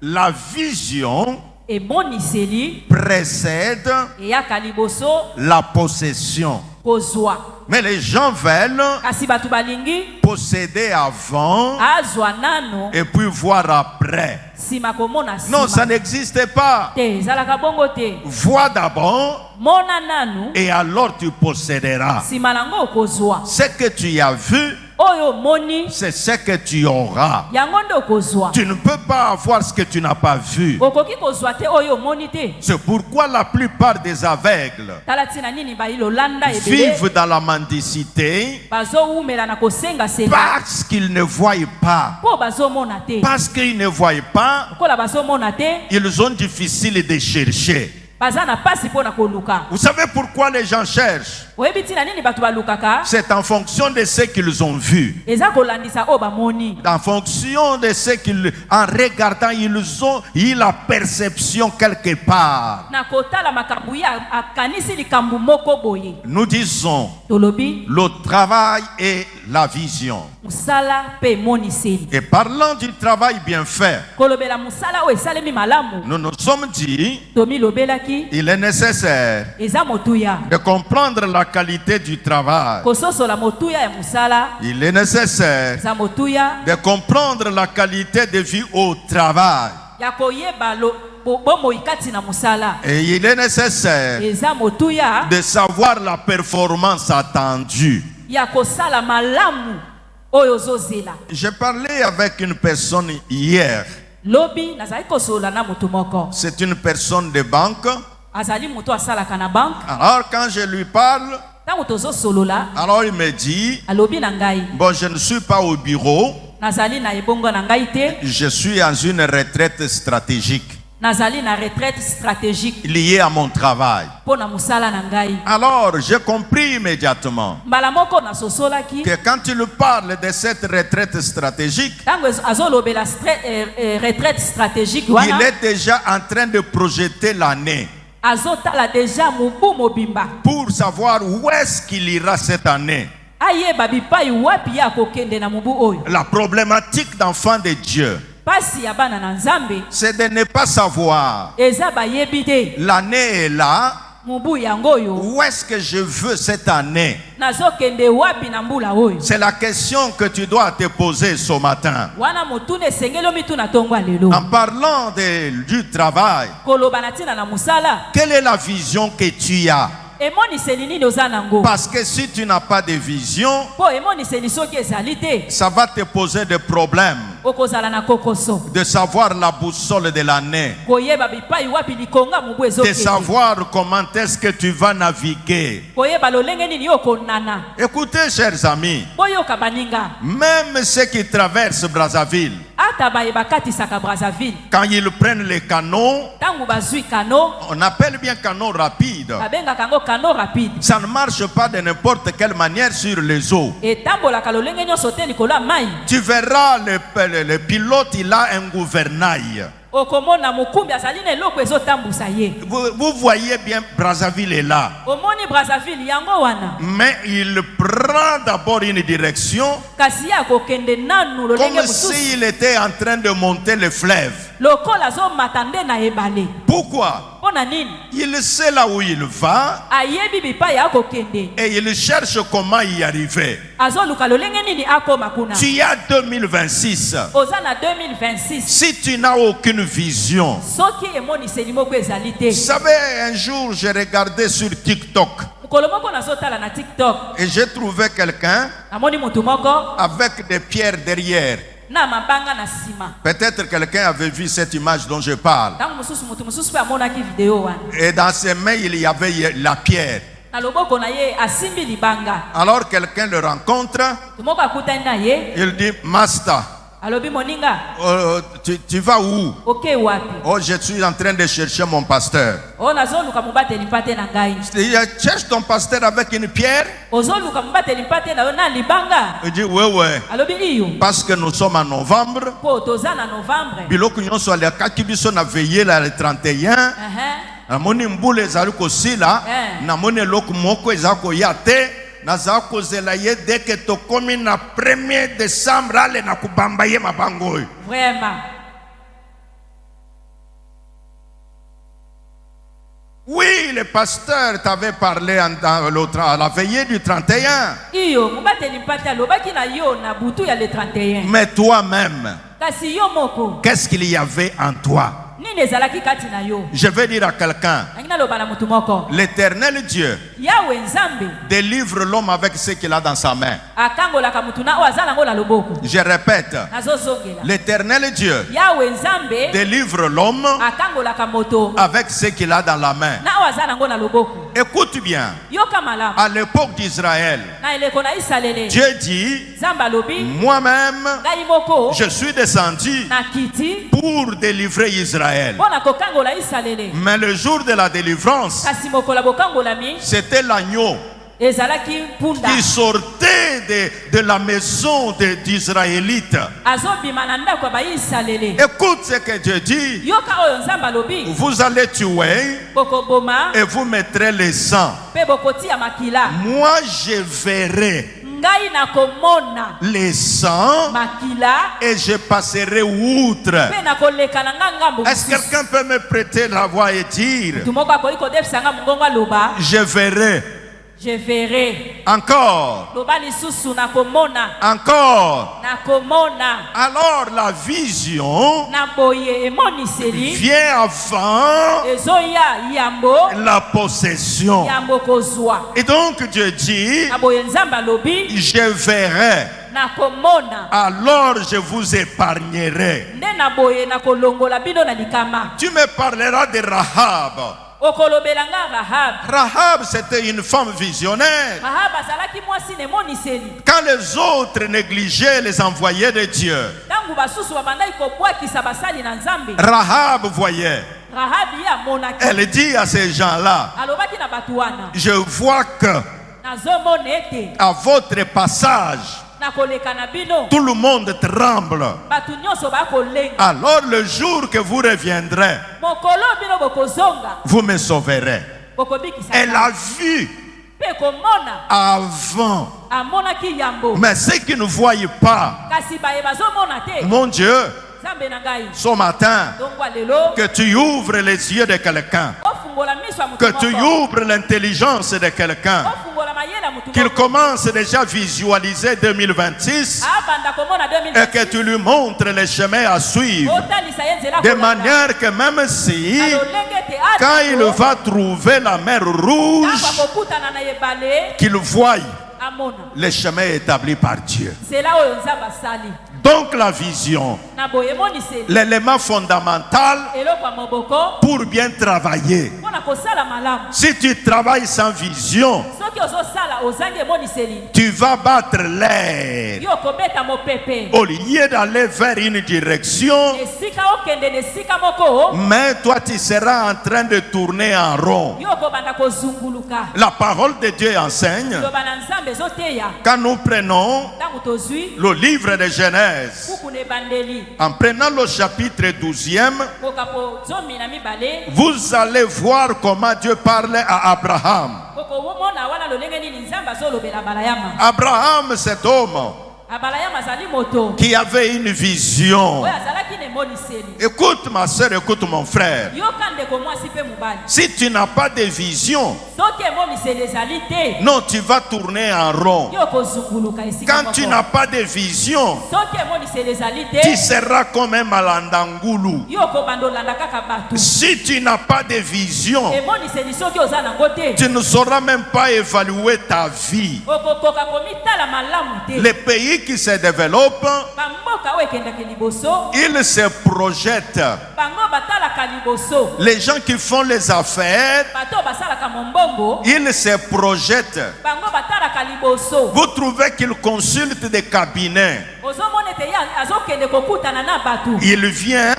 Speaker 1: la vision
Speaker 2: Emoniseli.
Speaker 1: précède
Speaker 2: Eyaka liboso.
Speaker 1: la possession.
Speaker 2: Kozwa.
Speaker 1: Mais les gens veulent
Speaker 2: Kasi batu balingi.
Speaker 1: posséder avant
Speaker 2: Azwa nano.
Speaker 1: et puis voir après.
Speaker 2: Sima komona sima.
Speaker 1: Non, ça n'existe pas.
Speaker 2: Te ezalaka bongo te.
Speaker 1: Vois d'abord
Speaker 2: Mona nanu.
Speaker 1: et alors tu posséderas.
Speaker 2: Sima nango okozwa.
Speaker 1: Ce que tu as vu,
Speaker 2: Oyo moni.
Speaker 1: c'est ce que tu auras.
Speaker 2: Yango nde okozwa.
Speaker 1: Tu ne peux pas avoir ce que tu n'as pas vu.
Speaker 2: Okoki kozwa te oyo moni te.
Speaker 1: C'est pourquoi la plupart des aveugles
Speaker 2: Tala tina nini bailo landa ebele.
Speaker 1: vivent dans la mendicité
Speaker 2: Bazowumela na kosenga senga.
Speaker 1: parce qu'ils ne voient pas.
Speaker 2: Po bazomona te.
Speaker 1: Parce qu'ils ne voient pas,
Speaker 2: Kola bazomona te.
Speaker 1: ils ont difficile de chercher.
Speaker 2: Baza na pasi po na koluka.
Speaker 1: Vous savez pourquoi les gens cherchent?
Speaker 2: Oyebi tina nini batu balukaka.
Speaker 1: C'est en fonction de ce qu'ils ont vu.
Speaker 2: Eza kolandisa o bamoni.
Speaker 1: En fonction de ce qu'ils... En regardant, ils ont eu la perception quelque part.
Speaker 2: Na kotala makambu ya akanisi likambu moko boye.
Speaker 1: Nous disons
Speaker 2: Tolobi.
Speaker 1: le travail et la vision.
Speaker 2: Musala pe moniseli.
Speaker 1: Et parlant du travail bien fait,
Speaker 2: Kolobela musala o esalemi malamu.
Speaker 1: nous nous sommes dit
Speaker 2: Tomi lobelaki.
Speaker 1: il est nécessaire
Speaker 2: Eza motuya.
Speaker 1: de comprendre la qualité du travail.
Speaker 2: Kososola motuya ya musala.
Speaker 1: Il est nécessaire
Speaker 2: Eza motuya.
Speaker 1: de comprendre la qualité de vie au travail.
Speaker 2: Ya koyeba bomoi kati na musala.
Speaker 1: Et il est nécessaire
Speaker 2: Eza motuya.
Speaker 1: de savoir la performance attendue.
Speaker 2: Ya kosala malamu oyo zozela.
Speaker 1: J'ai parlé avec une personne hier.
Speaker 2: Lobi nazali kosola na mutu moko.
Speaker 1: C'est une personne de banque.
Speaker 2: Azali mutu asalaka na bank.
Speaker 1: Alors quand je lui parle,
Speaker 2: Tango tozo solola.
Speaker 1: alors il me dit,
Speaker 2: Alobi na ngai.
Speaker 1: bon, je ne suis pas au bureau.
Speaker 2: Nazali na ebongo na ngai te.
Speaker 1: Je suis en une retraite stratégique.
Speaker 2: nazali na retraite stratégique
Speaker 1: liée à mon travail.
Speaker 2: pona musala na ngai.
Speaker 1: Alors, j'ai compris immédiatement
Speaker 2: Mbala moko na sosolaki
Speaker 1: que quand il parle de cette retraite stratégique,
Speaker 2: tango azolobela retraite stratégique
Speaker 1: il
Speaker 2: wana
Speaker 1: est déjà en train de projeter l'année
Speaker 2: azotala déjà mubu mobimba
Speaker 1: pour savoir où est-ce qu'il ira cette année.
Speaker 2: ayeba bipai wapi ya kokende na mubu oyo.
Speaker 1: La problématique d'enfant de Dieu,
Speaker 2: Pasi ya bana na nzambe
Speaker 1: c'est de ne pas savoir
Speaker 2: eza bayebi te
Speaker 1: l'année est là,
Speaker 2: mubu yango oyo
Speaker 1: où est-ce que je veux cette année.
Speaker 2: nazokende wapi na mbula oyo.
Speaker 1: C'est la question que tu dois te poser ce matin.
Speaker 2: Wana motune esengeli mituna tongo lelo.
Speaker 1: En parlant du travail,
Speaker 2: Koloba na tina na musala
Speaker 1: quelle est la vision que tu as?
Speaker 2: emoniseli nini oza nango.
Speaker 1: Parce que si tu n'as pas de vision,
Speaker 2: Po emoniseli soki ezali te
Speaker 1: ça va te poser des problèmes
Speaker 2: okozala na kokoso
Speaker 1: de savoir la boussole de l'année,
Speaker 2: koyeba bipai wapi likonga mubu
Speaker 1: de
Speaker 2: ezokende
Speaker 1: savoir comment est-ce que tu vas naviguer.
Speaker 2: koyeba lolenge nini okonana.
Speaker 1: Écoutez, chers amis,
Speaker 2: Boyoka baninga
Speaker 1: même ceux qui traversent Brazzaville,
Speaker 2: ata bayeba katisaka Brazzaville
Speaker 1: quand ils prennent les canaux,
Speaker 2: tangu bazwi kano
Speaker 1: on appelle bien canaux rapides.
Speaker 2: babengaka yango kano rapide
Speaker 1: Ça ne marche pas de n'importe quelle manière sur les eaux.
Speaker 2: etambolaka lolenge nyonso te likolo ya mai.
Speaker 1: Tu verras le pilote, il a un gouvernail.
Speaker 2: Okomona mukumbi azali na eloko ezotambusa ye.
Speaker 1: Vous voyez bien, Brazzaville est là.
Speaker 2: Omoni Brazzaville yango wana
Speaker 1: Mais il prend d'abord une direction
Speaker 2: kasi ya kokende nanu lolenge
Speaker 1: comme
Speaker 2: mosusu
Speaker 1: s'il était en train de monter le fleuve.
Speaker 2: lokola azomata nde na ebale.
Speaker 1: Pourquoi?
Speaker 2: Mpona nini
Speaker 1: Il sait là où il va
Speaker 2: ayebi bipai ya kokende
Speaker 1: et il cherche comment y arriver.
Speaker 2: azoluka lolenge nini akoma kuna.
Speaker 1: Tu as 2026.
Speaker 2: Oza na 2026
Speaker 1: Si tu n'as aucune vision.
Speaker 2: soki emoniseli moko ezali te.
Speaker 1: Vous savez, un jour, j'ai regardé sur TikTok
Speaker 2: mokolo moko nazotala na TikTok
Speaker 1: et j'ai trouvé quelqu'un
Speaker 2: namoni mutu moko
Speaker 1: avec des pierres derrière.
Speaker 2: na mabanga na nsima.
Speaker 1: Peut-être quelqu'un avait vu cette image dont je parle.
Speaker 2: Ntango mosusu mutu mosusu mpe amonaki video wana
Speaker 1: Et dans ses mains, il y avait la pierre.
Speaker 2: na loboko na ye asimbi libanga.
Speaker 1: Alors quelqu'un le rencontre,
Speaker 2: Mutu moko akutani na ye
Speaker 1: il dit, Master,
Speaker 2: alobi moninga
Speaker 1: tu vas où?
Speaker 2: oke wapi.
Speaker 1: Oh, je suis en train de chercher mon pasteur.
Speaker 2: O nazoluka mobateli mpate na ngai.
Speaker 1: Il dit, cherche ton pasteur avec une pierre?
Speaker 2: Ozoluka mobateli mpate na yo na libanga.
Speaker 1: Il dit, oui.
Speaker 2: Alobi iyo
Speaker 1: Parce que nous sommes en novembre.
Speaker 2: po toza na novembre.
Speaker 1: Biloko nyonso alekaki biso na veillé la le 31. Namoni mbula ezali kosila, namoni eloko moko eza koya te, naza kozela ye dès que tokomi na 1er décembre ale na kubamba ye mabango oyo.
Speaker 2: Vraiment.
Speaker 1: Oui, le pasteur t'avait parlé à la veillée du 31.
Speaker 2: Iyo mobateli mpate alobaki na yo na butu ya le 31.
Speaker 1: Mais toi-même,
Speaker 2: Kasi yo moko
Speaker 1: qu'est-ce qu'il y avait en toi?
Speaker 2: nini ezalaki kati na yo.
Speaker 1: Je vais dire à quelqu'un,
Speaker 2: Nangi naloba na mutu moko
Speaker 1: l'Éternel Dieu
Speaker 2: yawe nzambe
Speaker 1: délivre l'homme avec ce qu'il a dans sa main.
Speaker 2: akangolaka mutu na oyo aza nango na loboko.
Speaker 1: Je répète,
Speaker 2: Nazozongela
Speaker 1: l'Éternel Dieu
Speaker 2: yawe nzambe
Speaker 1: délivre l'homme
Speaker 2: akangolaka moto
Speaker 1: avec ce qu'il a dans la main.
Speaker 2: na oyo aza nango na loboko.
Speaker 1: Écoute bien,
Speaker 2: Yoka malamu
Speaker 1: à l'époque d'Israël,
Speaker 2: na eleko na Isalele
Speaker 1: Dieu dit,
Speaker 2: nzambe alobi
Speaker 1: moi-même,
Speaker 2: ngai moko
Speaker 1: je suis descendu
Speaker 2: na kiti
Speaker 1: pour délivrer Israël.
Speaker 2: mpona kokangola Isalele.
Speaker 1: Mais le jour de la délivrance,
Speaker 2: Kasi mokola bokangolami
Speaker 1: c'était l'agneau
Speaker 2: ezalaki mpunda
Speaker 1: qui sortait de la maison d'Israélites.
Speaker 2: azobima na ndako ya baisalele.
Speaker 1: Écoute ce que Dieu dit.
Speaker 2: Yoka oyo nzambe alobi
Speaker 1: Vous allez tuer
Speaker 2: bokoboma
Speaker 1: et vous mettrez le sang.
Speaker 2: mpe bokotia makila.
Speaker 1: Moi, je verrai
Speaker 2: Ngai nakomona
Speaker 1: le sang
Speaker 2: makila
Speaker 1: et je passerai outre.
Speaker 2: mpe nakoleka na nga ngambo
Speaker 1: Est-ce que
Speaker 2: mosusu.
Speaker 1: quelqu'un peut me prêter la voix et dire,
Speaker 2: Mutu moko akoki kodefisa nga mongongo aloba
Speaker 1: je verrai
Speaker 2: je verrai.
Speaker 1: encore,
Speaker 2: Loba lisusu nakomona
Speaker 1: encore.
Speaker 2: nakomona.
Speaker 1: Alors la vision
Speaker 2: Na boye emoniseli
Speaker 1: vient avant
Speaker 2: ezoya yambo
Speaker 1: la possession.
Speaker 2: yambo kozwa.
Speaker 1: Et donc Dieu dit,
Speaker 2: Na boye nzambe alobi
Speaker 1: je verrai,
Speaker 2: nakomona
Speaker 1: alors je vous épargnerai.
Speaker 2: nde na boye nakolongola bino na likama.
Speaker 1: Tu me parleras de Rahab.
Speaker 2: okolobelanga Rahab.
Speaker 1: Rahab, c'était une femme visionnaire.
Speaker 2: Rahab azalaki mwasi ne moniseli.
Speaker 1: Quand les autres négligeaient les envoyés de Dieu,
Speaker 2: Tangu basusu babandaki kobwakisa basali na Nzambe.
Speaker 1: Rahab voyait.
Speaker 2: Rahab ye amonaki.
Speaker 1: Elle dit à ces gens-là,
Speaker 2: Alobaki na batu wana.
Speaker 1: je vois que
Speaker 2: Nazomona ete
Speaker 1: à votre passage,
Speaker 2: nakoleka na bino.
Speaker 1: tout le monde tremble.
Speaker 2: Batu nyonso bakolenga.
Speaker 1: Alors le jour que vous reviendrez,
Speaker 2: Mokolo bino bokozonga.
Speaker 1: vous me sauverez.
Speaker 2: Bokobikisa.
Speaker 1: Elle a vu
Speaker 2: Pe komona
Speaker 1: avant.
Speaker 2: amonaki yambo.
Speaker 1: Mais ce qu'ils ne voient pas,
Speaker 2: Kasi baye bazomona te.
Speaker 1: mon Dieu,
Speaker 2: Nzambe na ngai.
Speaker 1: ce matin,
Speaker 2: Dongwa lelo.
Speaker 1: que tu ouvres les yeux de quelqu'un,
Speaker 2: Ofungola miso ya mutu
Speaker 1: que tu
Speaker 2: moko.
Speaker 1: ouvres l'intelligence de quelqu'un,
Speaker 2: Ofungola mayele ya mutu
Speaker 1: qu'il
Speaker 2: moko.
Speaker 1: commence déjà à visualiser 2026
Speaker 2: Abanda komona
Speaker 1: et que
Speaker 2: 2026.
Speaker 1: tu lui montres les chemins à suivre.
Speaker 2: Otalisa ye nzela
Speaker 1: De
Speaker 2: kolanda.
Speaker 1: manière que même si,
Speaker 2: Alolenge te
Speaker 1: quand il
Speaker 2: atako.
Speaker 1: va trouver la mer rouge,
Speaker 2: Tango akokutana na ebale.
Speaker 1: qu'il voie
Speaker 2: Amona.
Speaker 1: les chemins établis par Dieu.
Speaker 2: Nzela oyo Nzambe asali.
Speaker 1: Donc la vision,
Speaker 2: Na boye moniseli.
Speaker 1: l'élément fondamental
Speaker 2: Eloko ya moboko.
Speaker 1: pour bien travailler.
Speaker 2: Mpona kosala malamu.
Speaker 1: Si tu travailles sans vision,
Speaker 2: Soki ozosala ozangi emoniseli.
Speaker 1: tu vas battre l'air.
Speaker 2: Yo kobeta mopepe.
Speaker 1: Au lieu d'aller vers une direction,
Speaker 2: Esika okende na esika moko.
Speaker 1: mais toi tu seras en train de tourner en rond.
Speaker 2: Yo kobanda kozunguluka.
Speaker 1: La parole de Dieu enseigne,
Speaker 2: Loba na Nzambe ezoteya.
Speaker 1: quand nous prenons
Speaker 2: Ntango tozwi.
Speaker 1: le livre de Genèse,
Speaker 2: Kuku na ebandeli.
Speaker 1: en prenant le chapitre 12e,
Speaker 2: Kokapo zomi na mibale.
Speaker 1: vous allez voir comment Dieu parlait à Abraham.
Speaker 2: Koko womona wana lolenge nini Nzambe azolobela Balayama.
Speaker 1: Abraham, cet homme
Speaker 2: Abalayama azali moto.
Speaker 1: qui avait une vision.
Speaker 2: Oyo azalaki na emoniseli.
Speaker 1: Écoute ma soeur, écoute mon frère.
Speaker 2: Yoka ndeko mwasi mpe mobali.
Speaker 1: Si tu n'as pas de vision,
Speaker 2: Soki emoniseli ezali te.
Speaker 1: non, tu vas tourner en rond.
Speaker 2: Yo kozunguluka esika
Speaker 1: Quand
Speaker 2: moko.
Speaker 1: tu n'as pas de vision,
Speaker 2: Soki emoniseli ezali te.
Speaker 1: tu seras comme un malandangulu.
Speaker 2: Yo kobanda olanda kaka bato.
Speaker 1: Si tu n'as pas de vision,
Speaker 2: Emoniseli soki oza nango te.
Speaker 1: tu ne sauras même pas évaluer ta vie.
Speaker 2: Okokoka komitala malamu te.
Speaker 1: Les pays qui se développent,
Speaker 2: Bamboka oyo ekendaka liboso.
Speaker 1: ils se projettent.
Speaker 2: Bango batalaka liboso.
Speaker 1: Les gens qui font les affaires,
Speaker 2: Bato basalaka mombongo.
Speaker 1: ils se projettent.
Speaker 2: Bango batalaka liboso.
Speaker 1: Vous trouvez qu'ils consultent des cabinets.
Speaker 2: Ozomona ete ye azokende kokutana na bato.
Speaker 1: Il vient,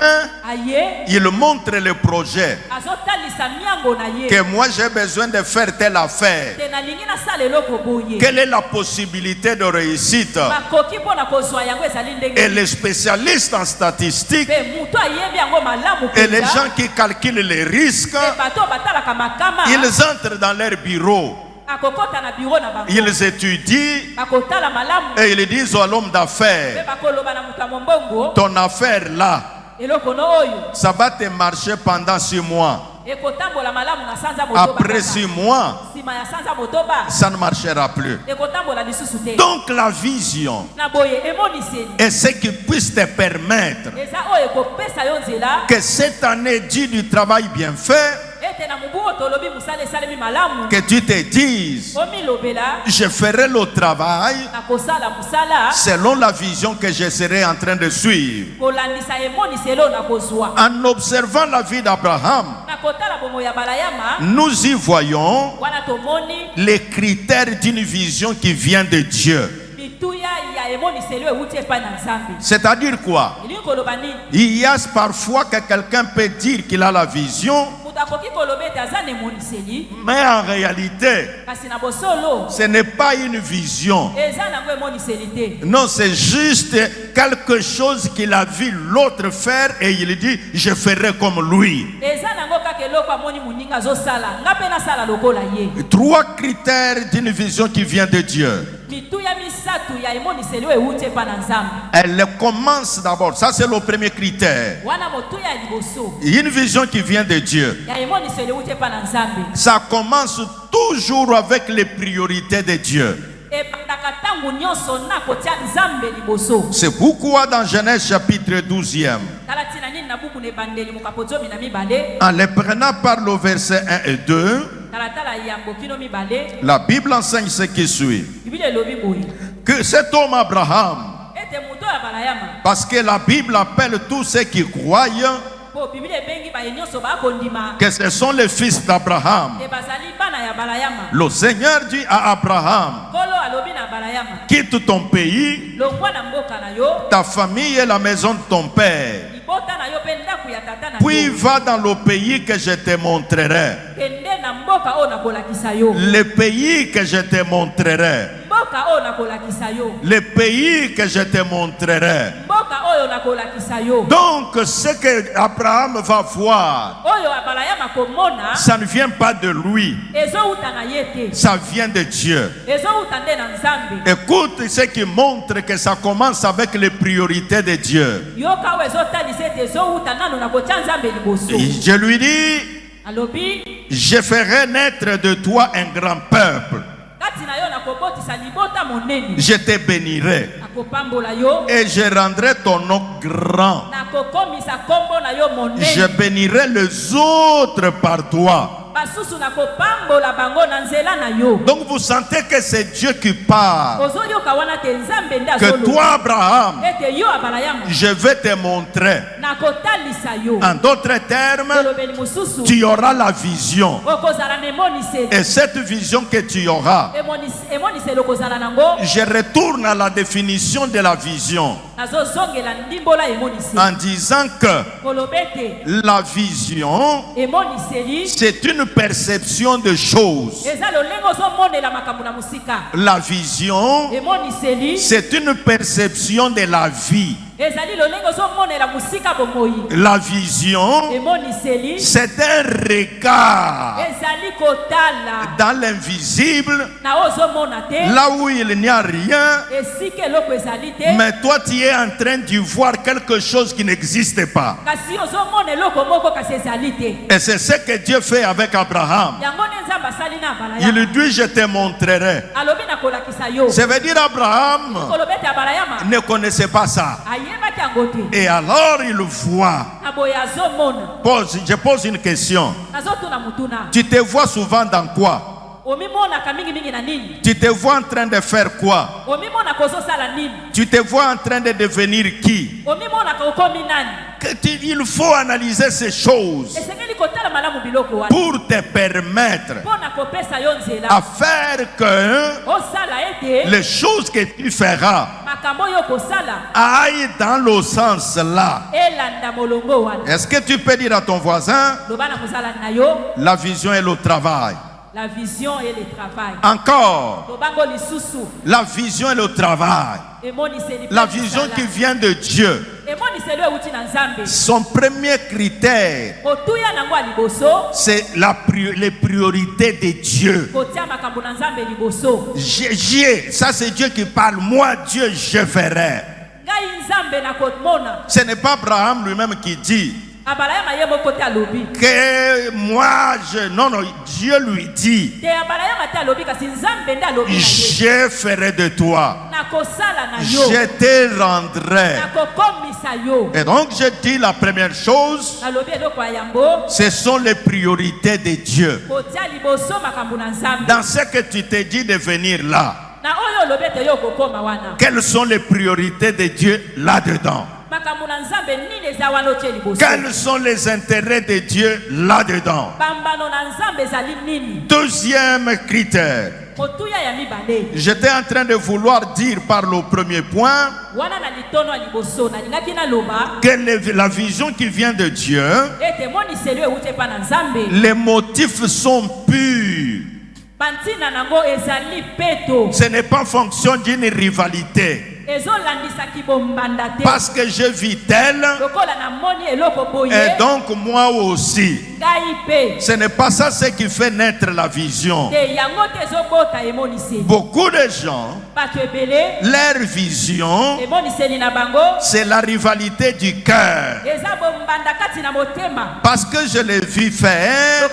Speaker 2: Aye.
Speaker 1: il montre le projet.
Speaker 2: Azotalisa miango na ye.
Speaker 1: Que moi j'ai besoin de faire telle affaire.
Speaker 2: Te nalingi nasala eloko boye.
Speaker 1: Quelle est la possibilité de réussite?
Speaker 2: Bakoki mpona kozwa yango ezali ndenge.
Speaker 1: Et les spécialistes en statistiques
Speaker 2: Pe mutu ayebi yango malamu
Speaker 1: et les
Speaker 2: penza.
Speaker 1: gens qui calculent les risques,
Speaker 2: Pe bato batalaka makama.
Speaker 1: ils entrent dans leur bureau,
Speaker 2: Akokota na bureau na bango.
Speaker 1: ils étudient
Speaker 2: Bakotala malamu.
Speaker 1: et ils disent à l'homme
Speaker 2: Pe
Speaker 1: d'affaires,
Speaker 2: bakoloba na mutu ya mombongo.
Speaker 1: ton affaire là,
Speaker 2: Eloko no oyo.
Speaker 1: ça va te marcher pendant 6 mois.
Speaker 2: Ekotambola malamu na sanza motoba.
Speaker 1: Après 6 mois,
Speaker 2: Sima ya sanza motoba.
Speaker 1: ça ne marchera plus.
Speaker 2: Ekotambola lisusu te.
Speaker 1: Donc la vision
Speaker 2: Na boye emoniseli.
Speaker 1: est ce qui puisse te permettre
Speaker 2: Eza oyo ekopesa yo nzela.
Speaker 1: que cette année dit du travail bien fait,
Speaker 2: Ete na mubu oyo tolobi musala esalemi malamu.
Speaker 1: que tu te dises,
Speaker 2: Omilobela.
Speaker 1: je ferai le travail
Speaker 2: Na kosala musala.
Speaker 1: selon la vision que je serai en train de suivre.
Speaker 2: Kolandisa emoniseli oyo na kozwa.
Speaker 1: En observant la vie d'Abraham,
Speaker 2: Na kotala bomo ya Balayama.
Speaker 1: nous y voyons
Speaker 2: Wana tomoni.
Speaker 1: les critères d'une vision qui vient de Dieu.
Speaker 2: Mituya ya emoniseli oyo euti epai na Nzambe.
Speaker 1: C'est-à-dire quoi?
Speaker 2: Elingi koloba nini?
Speaker 1: Il y a parfois que quelqu'un peut dire qu'il a la vision,
Speaker 2: Mutu akoki koloba ete aza na emoniseli.
Speaker 1: mais en réalité,
Speaker 2: Kasi na bosolo.
Speaker 1: ce n'est pas une vision.
Speaker 2: Eza nango emoniseli te.
Speaker 1: Non, c'est juste quelque chose qu'il a vu l'autre faire et il dit, je ferai comme lui.
Speaker 2: Eza nango kaka eloko amoni moninga azosala. Nga mpe nasala lokola ye.
Speaker 1: 3 critères d'une vision qui vient de Dieu.
Speaker 2: Mituya misatu ya emoniseli oyo euti epai na Nzambe.
Speaker 1: Elle commence d'abord, ça c'est le premier critère.
Speaker 2: Wana motuya ya liboso.
Speaker 1: Une vision qui vient de Dieu.
Speaker 2: Ya emoniseli euti epai na Nzambe.
Speaker 1: Ça commence toujours avec les priorités de Dieu.
Speaker 2: Ebandaka ntango nyonso na kotia Nzambe liboso.
Speaker 1: C'est pourquoi dans Genèse chapitre 12e,
Speaker 2: Tala tina nini na buku na ebandeli mokapo zomi na mibale.
Speaker 1: en les prenant par le verset 1 et 2,
Speaker 2: Tala yambo kino mibale.
Speaker 1: la Bible enseigne ce qui suit.
Speaker 2: Biblia elobi boye.
Speaker 1: Que cet homme Abraham,
Speaker 2: Ete mutu ya Balayama.
Speaker 1: parce que la Bible appelle tous ceux qui croient que ce sont les fils d'Abraham. Le Seigneur dit à Abraham, quitte ton pays, ta famille et la maison de ton père, puis va dans le pays que je te montrerai. Le pays que je te montrerai. Le pays que je te montrerai. Donc ce que Abraham va voir, ça ne vient pas de lui, ça vient de Dieu. Écoute ce qui montre que ça commence avec les priorités de Dieu. Et je lui dis, je ferai naître de toi un grand peuple. Je te bénirai et je rendrai ton nom grand. Je bénirai les autres par toi. Donc vous sentez que c'est Dieu qui parle. Que toi, Abraham, je vais te montrer. En d'autres termes, tu auras la vision. Et cette vision que tu auras, je retourne à la définition de la vision en disant que la vision, c'est une perception de choses. La vision, c'est une perception de la vie. La vision, c'est un regard dans l'invisible, là où il n'y a rien, mais toi tu es en train de voir quelque chose qui n'existe pas. Et c'est ce que Dieu fait avec Abraham. Il lui dit, je te montrerai. Ça veut dire Abraham ne connaissait pas ça. Et alors il voit. Je pose une question. Tu te vois souvent dans quoi? Tu te vois en train de faire quoi? Tu te vois en train de devenir qui? Il faut analyser ces choses pour te permettre à faire que les choses que tu feras aillent dans le sens là. Est-ce que tu peux dire à ton voisin, la vision et le travail?
Speaker 2: La vision et le travail.
Speaker 1: Encore. La vision et le travail. La vision qui vient de Dieu. Son premier critère, c'est les priorités de Dieu. Ça c'est Dieu qui parle. Moi Dieu je ferai. Ce n'est pas Abraham lui-même qui dit que moi non, Dieu lui dit, je ferai de toi, je te rendrai. Et donc je dis la première chose, ce sont les priorités de Dieu. Dans ce que tu te dis de venir là, quelles sont les priorités de Dieu là-dedans? Quels sont les intérêts de Dieu là-dedans? Deuxième critère, j'étais en train de vouloir dire par le premier point que la vision qui vient de Dieu, les motifs sont purs. Ce n'est pas en fonction d'une rivalité. Parce que je vis tel, et donc moi aussi. Ce n'est pas ça ce qui fait naître la vision. Beaucoup de gens, leur vision, c'est la rivalité du cœur. Parce que je l'ai vu faire,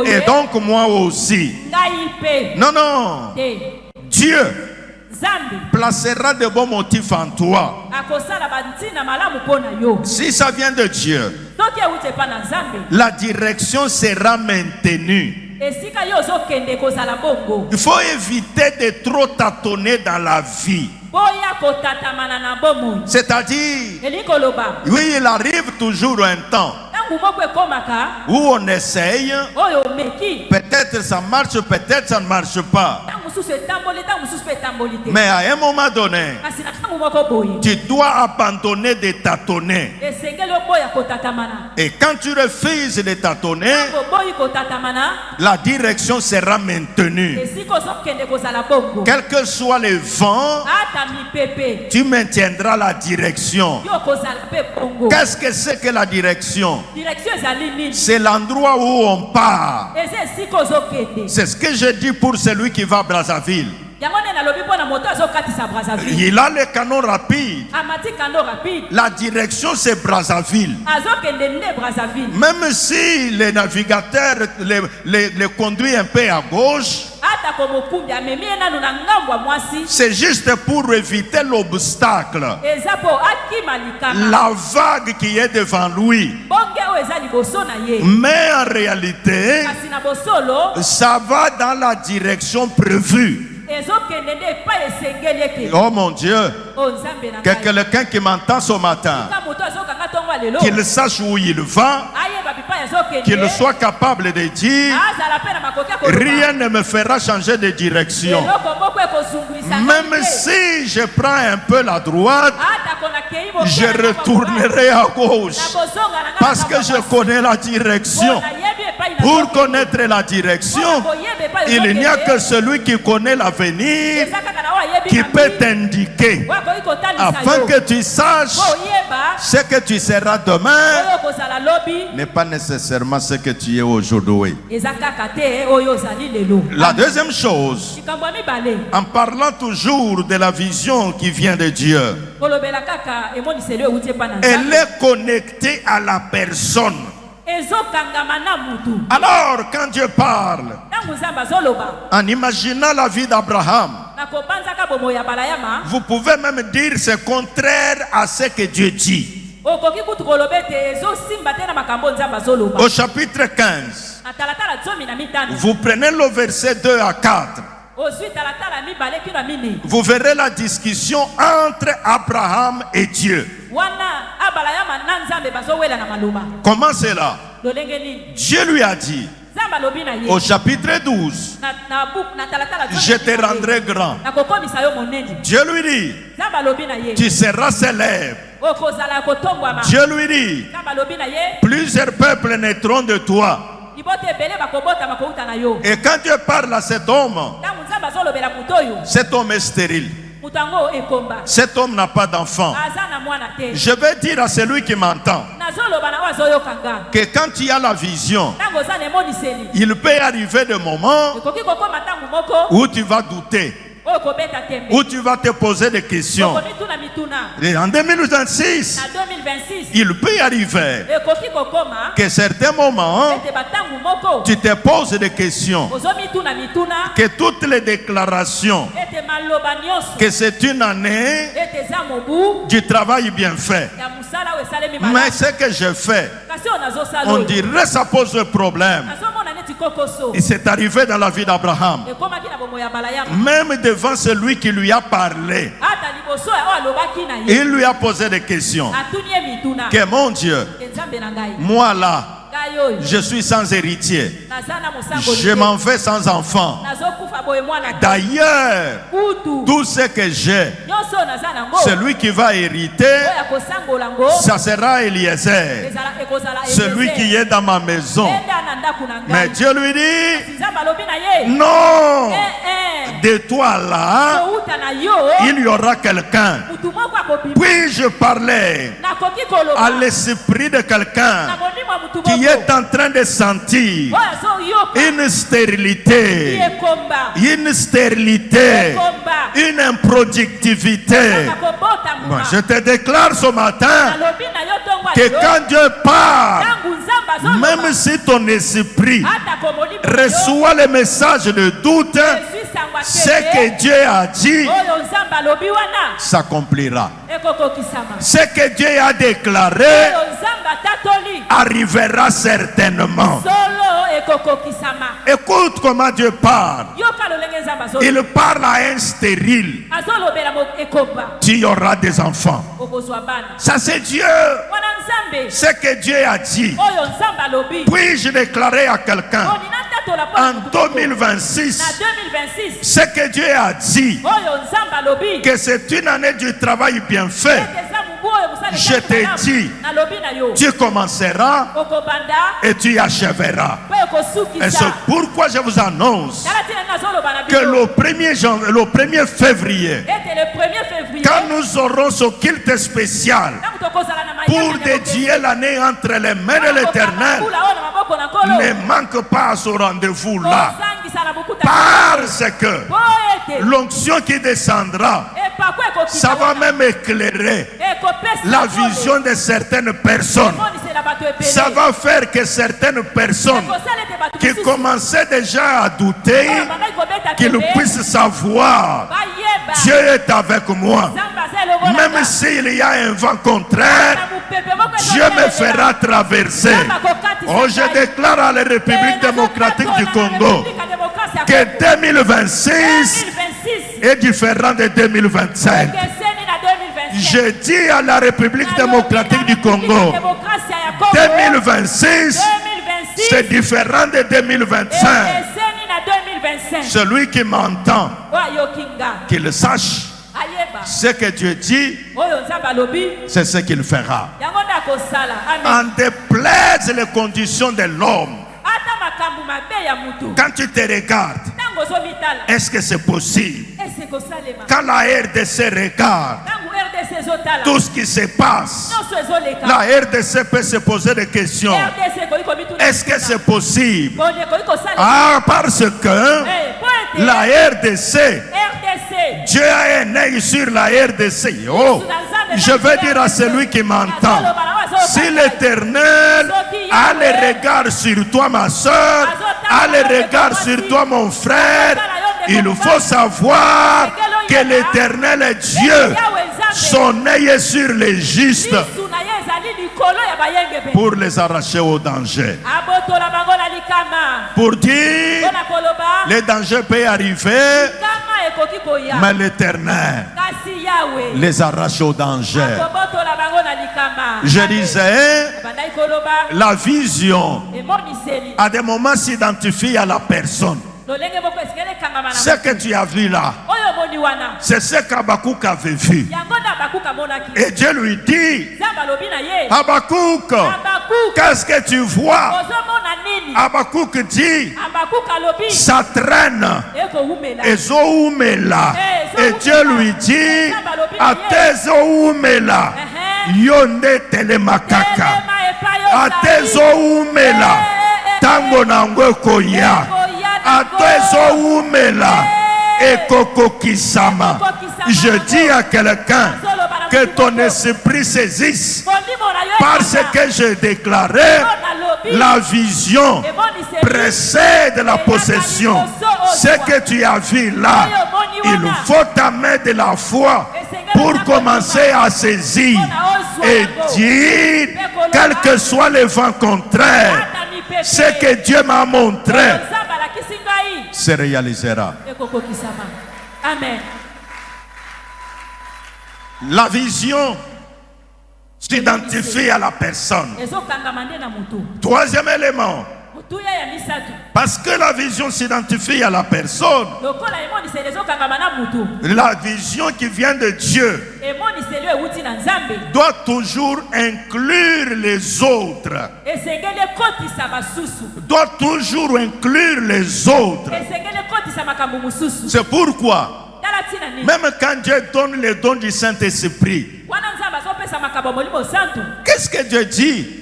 Speaker 1: et donc moi aussi. Non, non. Dieu placera de bons motifs en toi. Si ça vient de Dieu, la direction sera maintenue. Il faut éviter de trop tâtonner dans la vie. C'est-à-dire, oui, il arrive toujours un temps où on essaye, peut-être ça marche, peut-être ça ne marche pas. Mais à un moment donné, tu dois abandonner de tâtonner. Et quand tu refuses de tâtonner, la direction sera maintenue. Quel que soit le vent, tu maintiendras la direction. Qu'est-ce que c'est que la direction? C'est l'endroit où on part. C'est ce que je dis pour celui qui va à Brazzaville. Il a le canon rapide. La direction c'est Brazzaville. Même si les navigateurs les conduit un peu à gauche, c'est juste pour éviter l'obstacle, la vague qui est devant lui. Mais en réalité, ça va dans la direction prévue. Oh mon Dieu, que quelqu'un qui m'entend ce matin, qu'il sache où il va, qu'il soit capable de dire, rien ne me fera changer de direction. Même si je prends un peu la droite, je retournerai à gauche parce que je connais la direction. Pour connaître la direction, il n'y a que celui qui connaît l'avenir qui peut t'indiquer afin que tu saches ce que tu seras demain n'est pas nécessairement ce que tu es aujourd'hui. La deuxième chose, en parlant toujours de la vision qui vient de Dieu, elle est connectée à la personne. Alors, quand Dieu parle, en imaginant la vie d'Abraham, vous pouvez même dire c'est contraire à ce que Dieu dit. Au chapitre 15, vous prenez le verset 2 à 4. Vous verrez la discussion entre Abraham et Dieu. Comment c'est là? Dieu lui a dit au chapitre 12, je te rendrai grand. Dieu lui dit, tu seras célèbre. Dieu lui dit, plusieurs peuples naîtront de toi. Et quand Dieu parle à cet homme est stérile. Cet homme n'a pas d'enfant. Je vais dire à celui qui m'entend que quand il y a la vision, il peut arriver des moments où tu vas douter, où tu vas te poser des questions. Et en 2026, il peut arriver que certains moments, tu te poses des questions, que toutes les déclarations, que c'est une année du travail bien fait. Mais ce que je fais, on dirait ça pose un problème. Et c'est arrivé dans la vie d'Abraham. Même devant celui qui lui a parlé, il lui a posé des questions. Que mon Dieu, moi là, je suis sans héritier. Je m'en vais sans enfant. D'ailleurs, tout ce que j'ai, celui qui va hériter, ça sera Eliezer, celui qui est dans ma maison. Mais Dieu lui dit, non, de toi là, il y aura quelqu'un. Puis-je parler à l'esprit de quelqu'un qui est en train de sentir une stérilité, une improductivité? Moi, je te déclare ce matin que quand Dieu parle, même si ton esprit reçoit le message de doute, ce que Dieu a dit s'accomplira. Ce que Dieu a déclaré arrivera certainement. Écoute comment Dieu parle. Il parle à un stérile. Tu auras des enfants. Ça c'est Dieu. Ce que Dieu a dit. Puis-je déclarer à quelqu'un en 2026 ce que Dieu a dit, que c'est une année du travail bien fait. Je te dis, tu commenceras et tu achèveras. Et c'est pourquoi je vous annonce que le 1er février, quand nous aurons ce culte spécial pour dédier l'année entre les mains de l'Éternel, ne manque pas à ce rendez-vous-là. Parce que l'onction qui descendra, ça va même éclairer la vision de certaines personnes. Ça va faire que certaines personnes qui commençaient déjà à douter, qu'ils puissent savoir, Dieu est avec moi. Même s'il y a un vent contraire, Dieu me fera traverser. Oh, je déclare à la République démocratique du Congo que 2026 est différent de 2025. Je dis à la République démocratique du Congo, 2026, c'est différent de 2025. Celui qui m'entend, qu'il sache ce que Dieu dit, c'est ce qu'il fera. En déplaise les conditions de l'homme. Quand tu te regardes, est-ce que c'est possible? Quand la RDC regarde tout ce qui se passe, la RDC peut se poser des questions. Est-ce que c'est possible? Ah, parce que la RDC, Dieu a un œil sur la RDC. Oh, je veux dire à celui qui m'entend, si l'Éternel a le regard sur toi, ma soeur, a le regard sur toi, mon frère, il faut savoir que l'Éternel est Dieu. Son œil est sur les justes pour les arracher au danger. Pour dire, le danger peut arriver, mais l'Éternel les arrache au danger. Je disais, la vision à des moments s'identifie à la personne. Ce que tu as vu là, c'est ce qu'Habakkuk avait vu. Et Dieu lui dit, Habakkuk, qu'est-ce que tu vois? Habakkuk dit, ça traîne. Et Dieu lui dit, Atezoumela, yonde telemakaka, Atezoumela, tango nangwe koya, Atezoumela, ekokokisama. Je dis à quelqu'un que ton esprit saisisse, parce que j'ai déclaré la vision précède la possession. Ce que tu as vu là, il faut ta main de la foi pour commencer à saisir et dire, quel que soit le vent contraire, ce que Dieu m'a montré se réalisera.
Speaker 2: Amen.
Speaker 1: La vision s'identifie à la personne. Troisième élément, parce que la vision s'identifie à la personne, la vision qui vient de Dieu doit toujours inclure les autres. Doit toujours inclure les autres. C'est pourquoi même quand Dieu donne le don du Saint-Esprit, qu'est-ce que Dieu dit?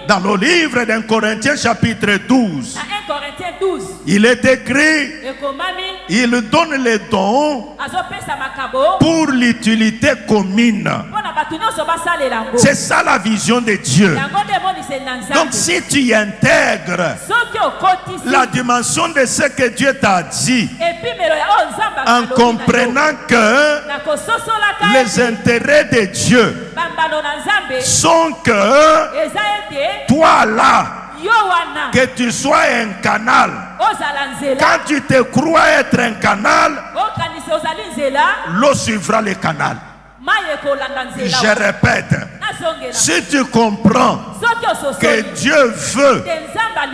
Speaker 1: Dans le livre d'un Corinthiens chapitre 12, il est écrit, il donne les dons pour l'utilité commune. C'est ça la vision de Dieu. Donc si tu intègres la dimension de ce que Dieu t'a dit, en comprenant que les intérêts de Dieu sont que toi là, que tu sois un canal. Quand tu te crois être un canal, l'eau suivra le canal. Je répète, si tu comprends que Dieu veut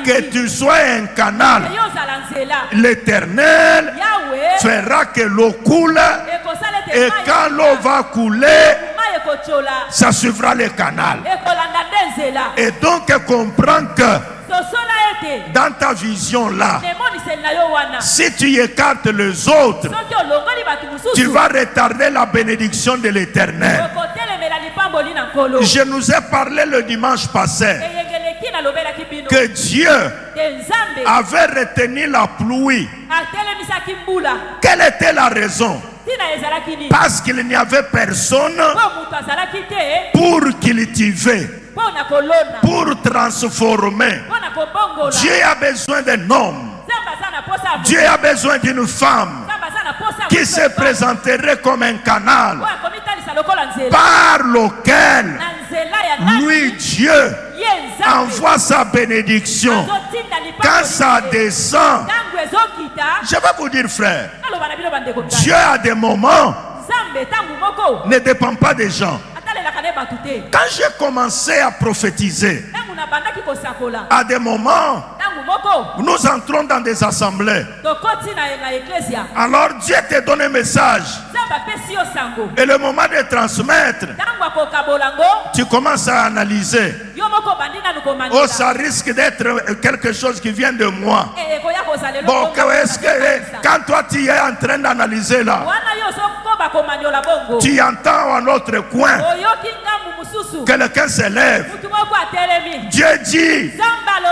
Speaker 1: que tu sois un canal, l'Éternel fera que l'eau coule, et quand l'eau va couler, ça suivra le canal. Et donc comprends que dans ta vision là, si tu écartes les autres, tu vas retarder la bénédiction de l'Éternel. Je nous ai parlé le dimanche passé que Dieu avait retenu la pluie. Quelle était la raison? Parce qu'il n'y avait personne pour cultiver, pour transformer. Dieu a besoin d'un homme. Dieu a besoin d'une femme qui se présenterait comme un canal par lequel lui, Dieu, envoie sa bénédiction. Quand ça descend, je vais vous dire, frère, Dieu a des moments ne dépend pas des gens. Quand j'ai commencé à prophétiser, à des moments, nous entrons dans des assemblées. Alors Dieu te donne un message. Et le moment de transmettre, tu commences à analyser. Oh, ça risque d'être quelque chose qui vient de moi. Bon, est-ce que quand toi tu es en train d'analyser là, tu entends un autre coin, quelqu'un se lève, Dieu dit,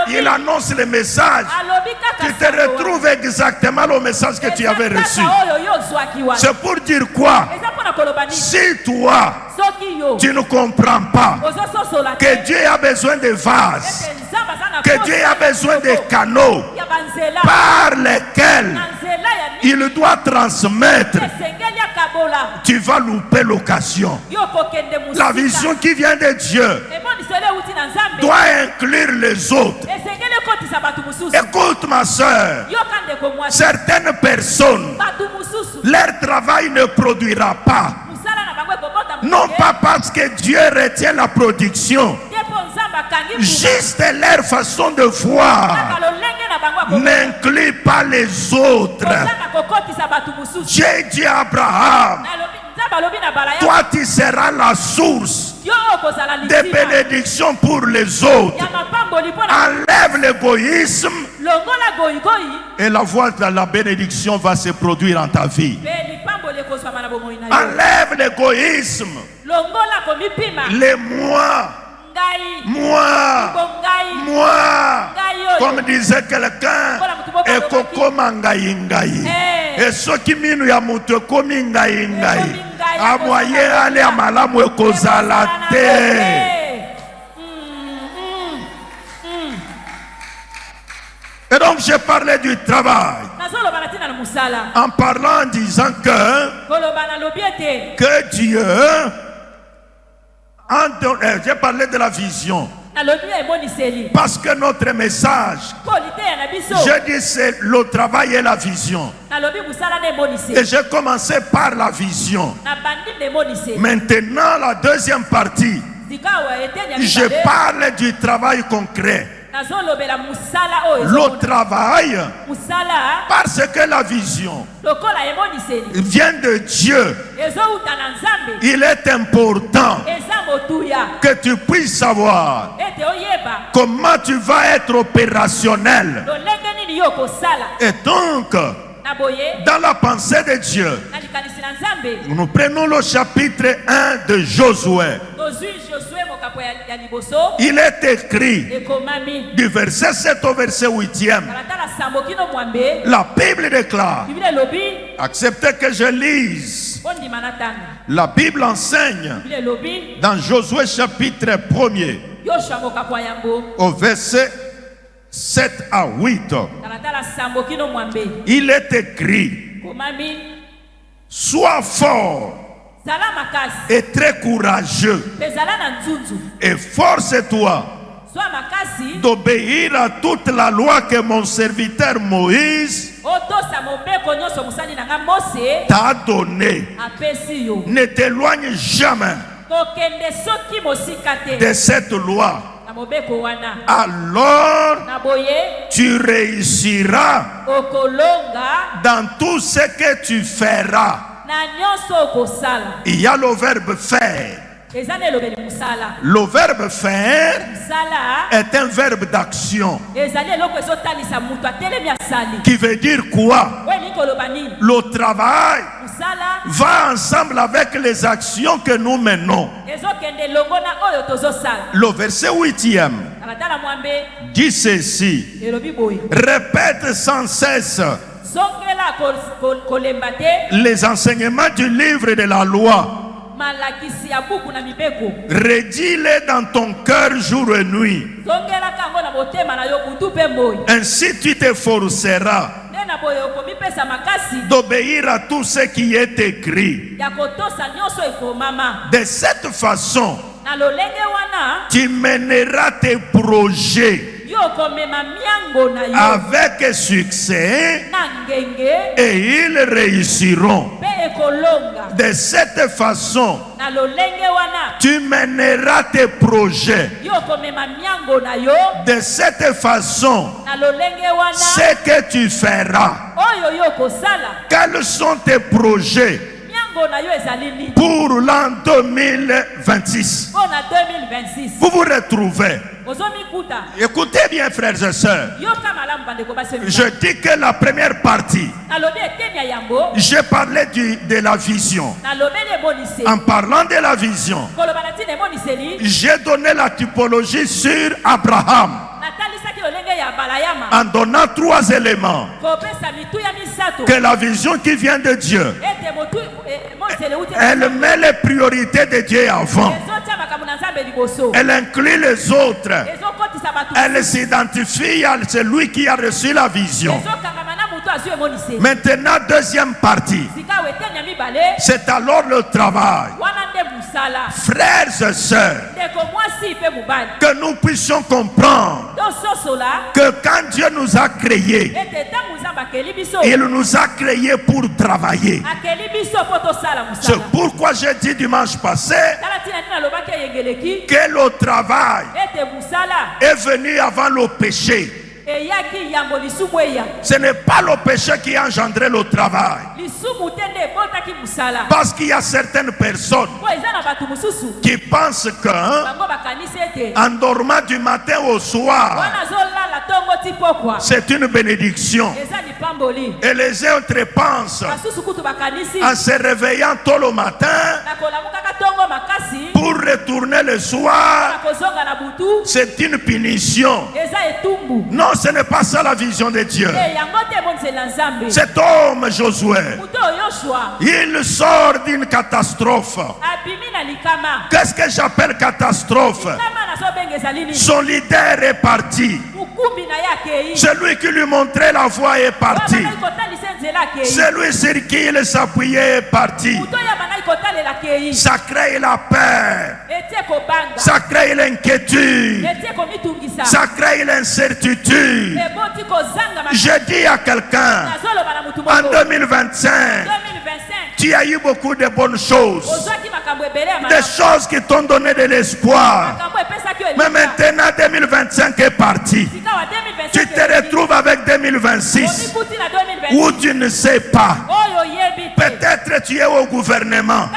Speaker 1: il annonce le message, tu te retrouves exactement le message que tu avais reçu. C'est pour dire quoi? Si toi tu ne comprends pas que Dieu a besoin de vases, que Dieu a besoin de canaux par lesquels il doit transmettre, tu vas louper l'occasion. La vision qui vient de Dieu doit inclure les autres. Écoute ma soeur, certaines personnes, leur travail ne produira pas. Non pas parce que Dieu retient la production, juste leur façon de voir n'inclut pas les autres. Dieu dit à Abraham, toi tu seras la source de bénédiction pour les autres. Enlève l'égoïsme et la voie de la bénédiction va se produire en ta vie. Enlève l'égoïsme, les moi, comme disait quelqu'un, et koko mangai ngai. Et ce qui minu ya mutu komi ngai ngai. A moyen aller à malamu e kozala te. Et donc j'ai parlé du travail. En parlant, en disant que Dieu, j'ai parlé de la vision. Parce que notre message, je dis c'est le travail et la vision. Et j'ai commencé par la vision. Maintenant la deuxième partie, je parle du travail concret. Le travail, parce que la vision vient de Dieu, il est important que tu puisses savoir comment tu vas être opérationnel. Et donc, dans la pensée de Dieu, nous prenons le chapitre 1 de Josué. Il est écrit du verset 7 au verset 8e. La Bible déclare, acceptez que je lise. La Bible enseigne dans Josué chapitre 1er au verset 7 à 8. Il est écrit, sois fort et très courageux, et force-toi d'obéir à toute la loi que mon serviteur Moïse t'a donnée. Ne t'éloigne jamais de cette loi. Alors tu réussiras dans tout ce que tu feras. Il y a le verbe faire. Le verbe faire est un verbe d'action qui veut dire quoi? Le travail va ensemble avec les actions que nous menons. Le verset 8e dit ceci: répète sans cesse les enseignements du livre de la loi. Redis-les dans ton cœur jour et nuit. Ainsi tu t'efforceras d'obéir à tout ce qui est écrit. De cette façon, tu mèneras tes projets avec succès et ils réussiront. De cette façon, tu mèneras tes projets. De cette façon, ce que tu feras. Quels sont tes projets pour l'an 2026? Vous vous retrouvez. Écoutez bien, frères et sœurs. Je dis que la première partie, j'ai parlé de la vision. En parlant de la vision, j'ai donné la typologie sur Abraham, en donnant 3 éléments. Que la vision qui vient de Dieu, elle met les priorités de Dieu avant. Elle inclut les autres. Elle s'identifie à celui qui a reçu la vision. Maintenant, deuxième partie, c'est alors le travail. Frères et sœurs, que nous puissions comprendre que quand Dieu nous a créés, il nous a créés pour travailler. C'est pourquoi j'ai dit dimanche passé que le travail est venu avant le péché. Ce n'est pas le péché qui a engendré le travail. Parce qu'il y a certaines personnes qui pensent qu'en dormant du matin au soir, c'est une bénédiction. Et les autres pensent en se réveillant tôt le matin pour retourner le soir, c'est une punition. Non, ce n'est pas ça la vision de Dieu. Cet homme Josué, il sort d'une catastrophe. Qu'est-ce que j'appelle catastrophe? Son leader est parti. Celui qui lui montrait la voie est parti. Celui sur qui il s'appuyait est parti. Ça crée la peur. Ça crée l'inquiétude. Ça crée l'incertitude. Je dis à quelqu'un, en 2025, tu as eu beaucoup de bonnes choses. Des choses qui t'ont donné de l'espoir. Mais maintenant 2025 est parti. Tu te retrouves avec 2026 où tu ne sais pas. Peut-être tu es au gouvernement.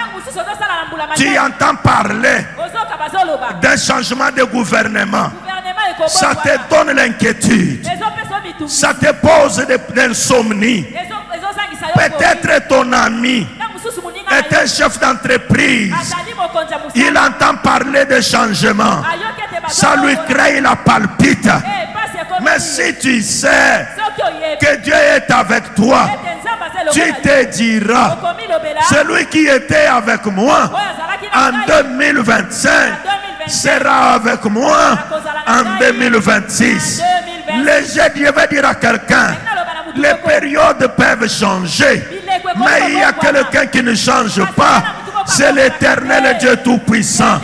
Speaker 1: Tu entends parler d'un changement de gouvernement. Ça te donne l'inquiétude. Ça te pose de l'insomnie. Peut-être ton ami est un chef d'entreprise. Il entend parler de changement. Ça lui crée la palpite. Mais si tu sais que Dieu est avec toi, tu te diras, celui qui était avec moi en 2025 sera avec moi en 2026. Je vais dire à quelqu'un, les périodes peuvent changer, mais il y a quelqu'un qui ne change pas. C'est l'Éternel Dieu Tout-Puissant.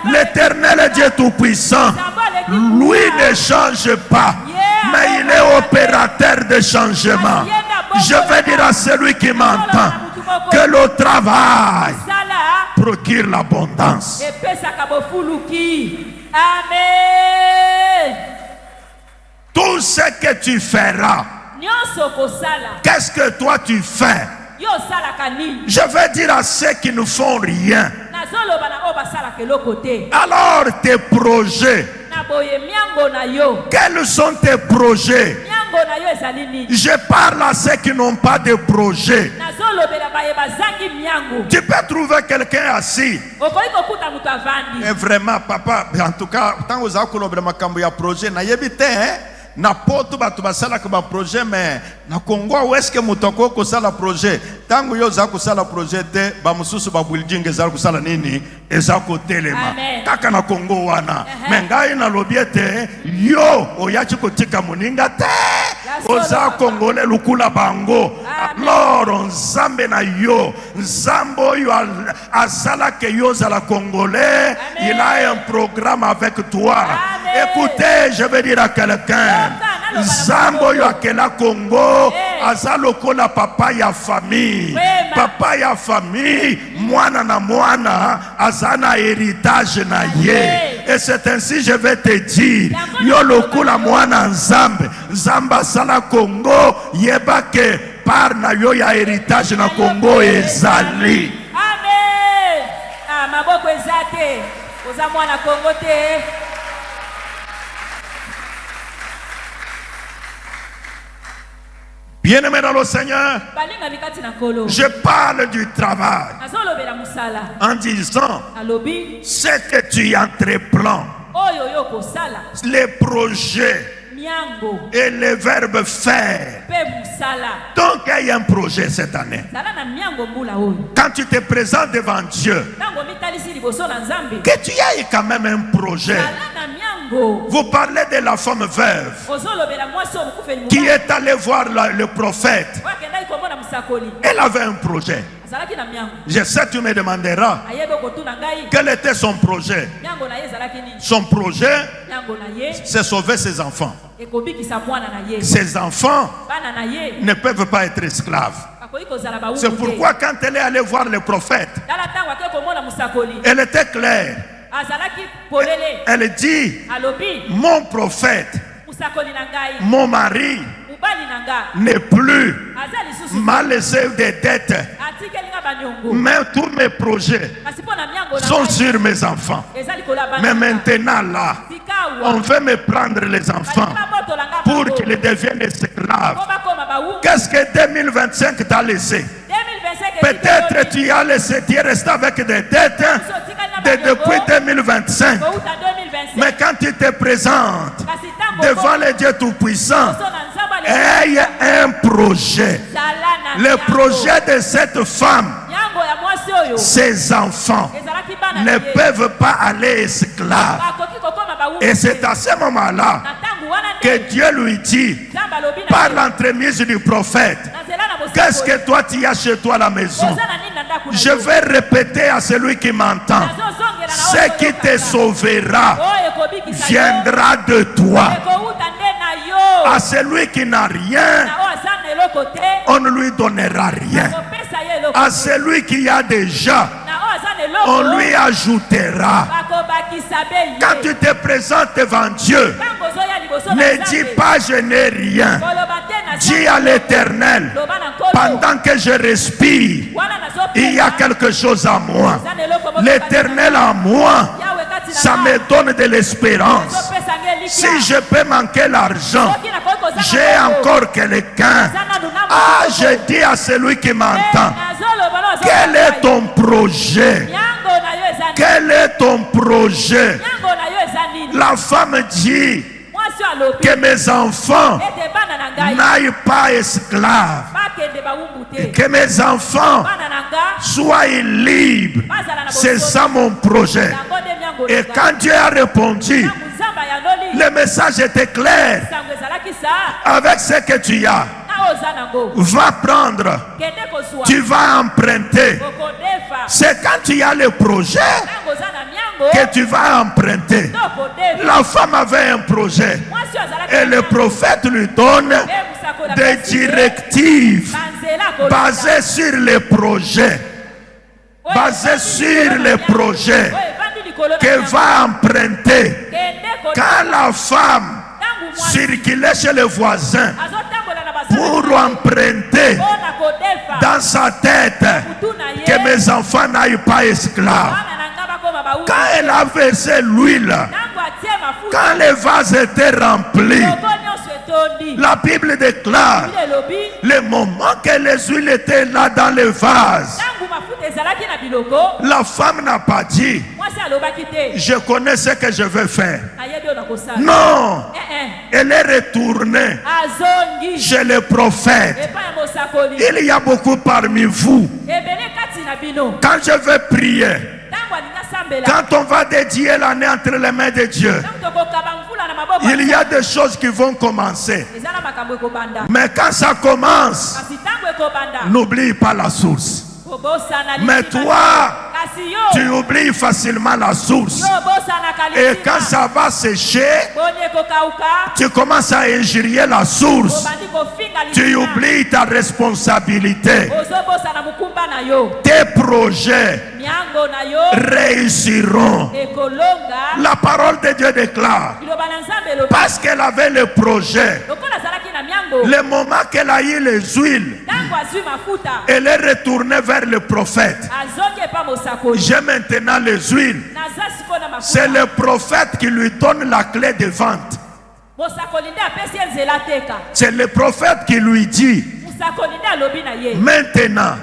Speaker 1: L'éternel Dieu Tout-Puissant, lui ne change pas, mais il est opérateur de changement. Je vais dire à celui qui m'entend que le travail procure l'abondance.
Speaker 2: Amen.
Speaker 1: Tout ce que tu feras, qu'est-ce que toi tu fais? Je vais dire à ceux qui ne font rien. Alors tes projets, quels sont tes projets? Je parle à ceux qui n'ont pas de projet. Tu peux trouver quelqu'un assis. Et vraiment, papa, en tout cas, tant que vous avez un projet, na poto batu basala ko ba projet mais na Congo où est-ce que mutoko ko sala projet tangu yo za ko sala projet te ba mususu ba building za ko sala nini eza ko telema kaka na Congo wana mengai na lobiete yo oyachi ko tika muninga te oza Congolais lukula bango alors nzambe na yo nzambo yo asala ke yo za la Congolais il a un programme avec toi. Écoutez, je vais dire à quelqu'un, Zambo yo akela Congo, azaloko la papa ya famille. Papa ya famille, mwana na mwana, azana héritage na ye. Et c'est ainsi je vais te dire, yo loko la mwana nzambe, nzamba sala Congo, yeba ke par na yo ya héritage na Congo ezali.
Speaker 2: Amen. Ah, maboko ezate, oza mwana Congo te.
Speaker 1: Bien-aimé dans le Seigneur, je parle du travail en disant ce que tu entreprends, les projets et les verbes faire. Donc il y a un projet cette année. Quand tu te présentes devant Dieu, que tu aies quand même un projet. Vous parlez de la femme veuve qui est allée voir le prophète. Elle avait un projet. Je sais, tu me demanderas quel était son projet. Son projet, c'est sauver ses enfants. Ses enfants ne peuvent pas être esclaves. C'est pourquoi quand elle est allée voir le prophète, elle était claire. Elle dit, mon prophète, mon mari n'est plus m'a laissé des dettes, mais tous mes projets sont sur mes enfants. Mais maintenant là, on veut me prendre les enfants pour qu'ils deviennent esclaves. Qu'est-ce que 2025 t'a laissé? Peut-être tu as laissé, tu es resté avec des dettes depuis 2025. Mais quand tu te présentes devant le Dieu Tout-Puissant, il y a un projet. Le projet de cette femme, ses enfants ne peuvent pas aller esclaves. Et c'est à ce moment-là que Dieu lui dit, par l'entremise du prophète, qu'est-ce que toi tu as chez toi à la maison? Je vais répéter à celui qui m'entend, ce qui te sauvera viendra de toi. À celui qui n'a rien, on ne lui donnera rien. À celui qui a déjà, on lui ajoutera. Quand tu te présentes devant Dieu, ne dis pas je n'ai rien. Dis à l'Éternel, pendant que je respire, il y a quelque chose à moi. L'Éternel en moi, ça me donne de l'espérance. Si je peux manquer l'argent, j'ai encore quelqu'un. Ah, je dis à celui qui m'entend, quel est ton projet? Quel est ton projet? La femme dit que mes enfants n'aillent pas esclaves, que mes enfants soient libres. C'est ça mon projet. Et quand Dieu a répondu, le message était clair. Avec ce que tu as, va prendre, tu vas emprunter. C'est quand tu as le projet que tu vas emprunter. La femme avait un projet et le prophète lui donne des directives basées sur les projets. Basées sur les projets qu'elle va emprunter. Quand la femme circulait chez les voisins pour emprunter dans sa tête que mes enfants n'aillent pas esclaves. Quand elle a versé l'huile, quand les vases étaient remplis, la Bible déclare le moment que les huiles étaient là dans les vases, la femme n'a pas dit je connais ce que je vais faire. Non, elle est retournée chez le prophète. Il y a beaucoup parmi vous. Quand je vais prier, quand on va dédier l'année entre les mains de Dieu, il y a des choses qui vont commencer. Mais quand ça commence, n'oublie pas la source. Mais toi, tu oublies facilement la source. Et quand ça va sécher, tu commences à injurier la source. Tu oublies ta responsabilité. Tes projets réussiront. La parole de Dieu déclare, parce qu'elle avait le projet, le moment qu'elle a eu les huiles, elle est retournée vers le prophète. J'ai maintenant les huiles. C'est le prophète qui lui donne la clé de vente. C'est le prophète qui lui dit, maintenant,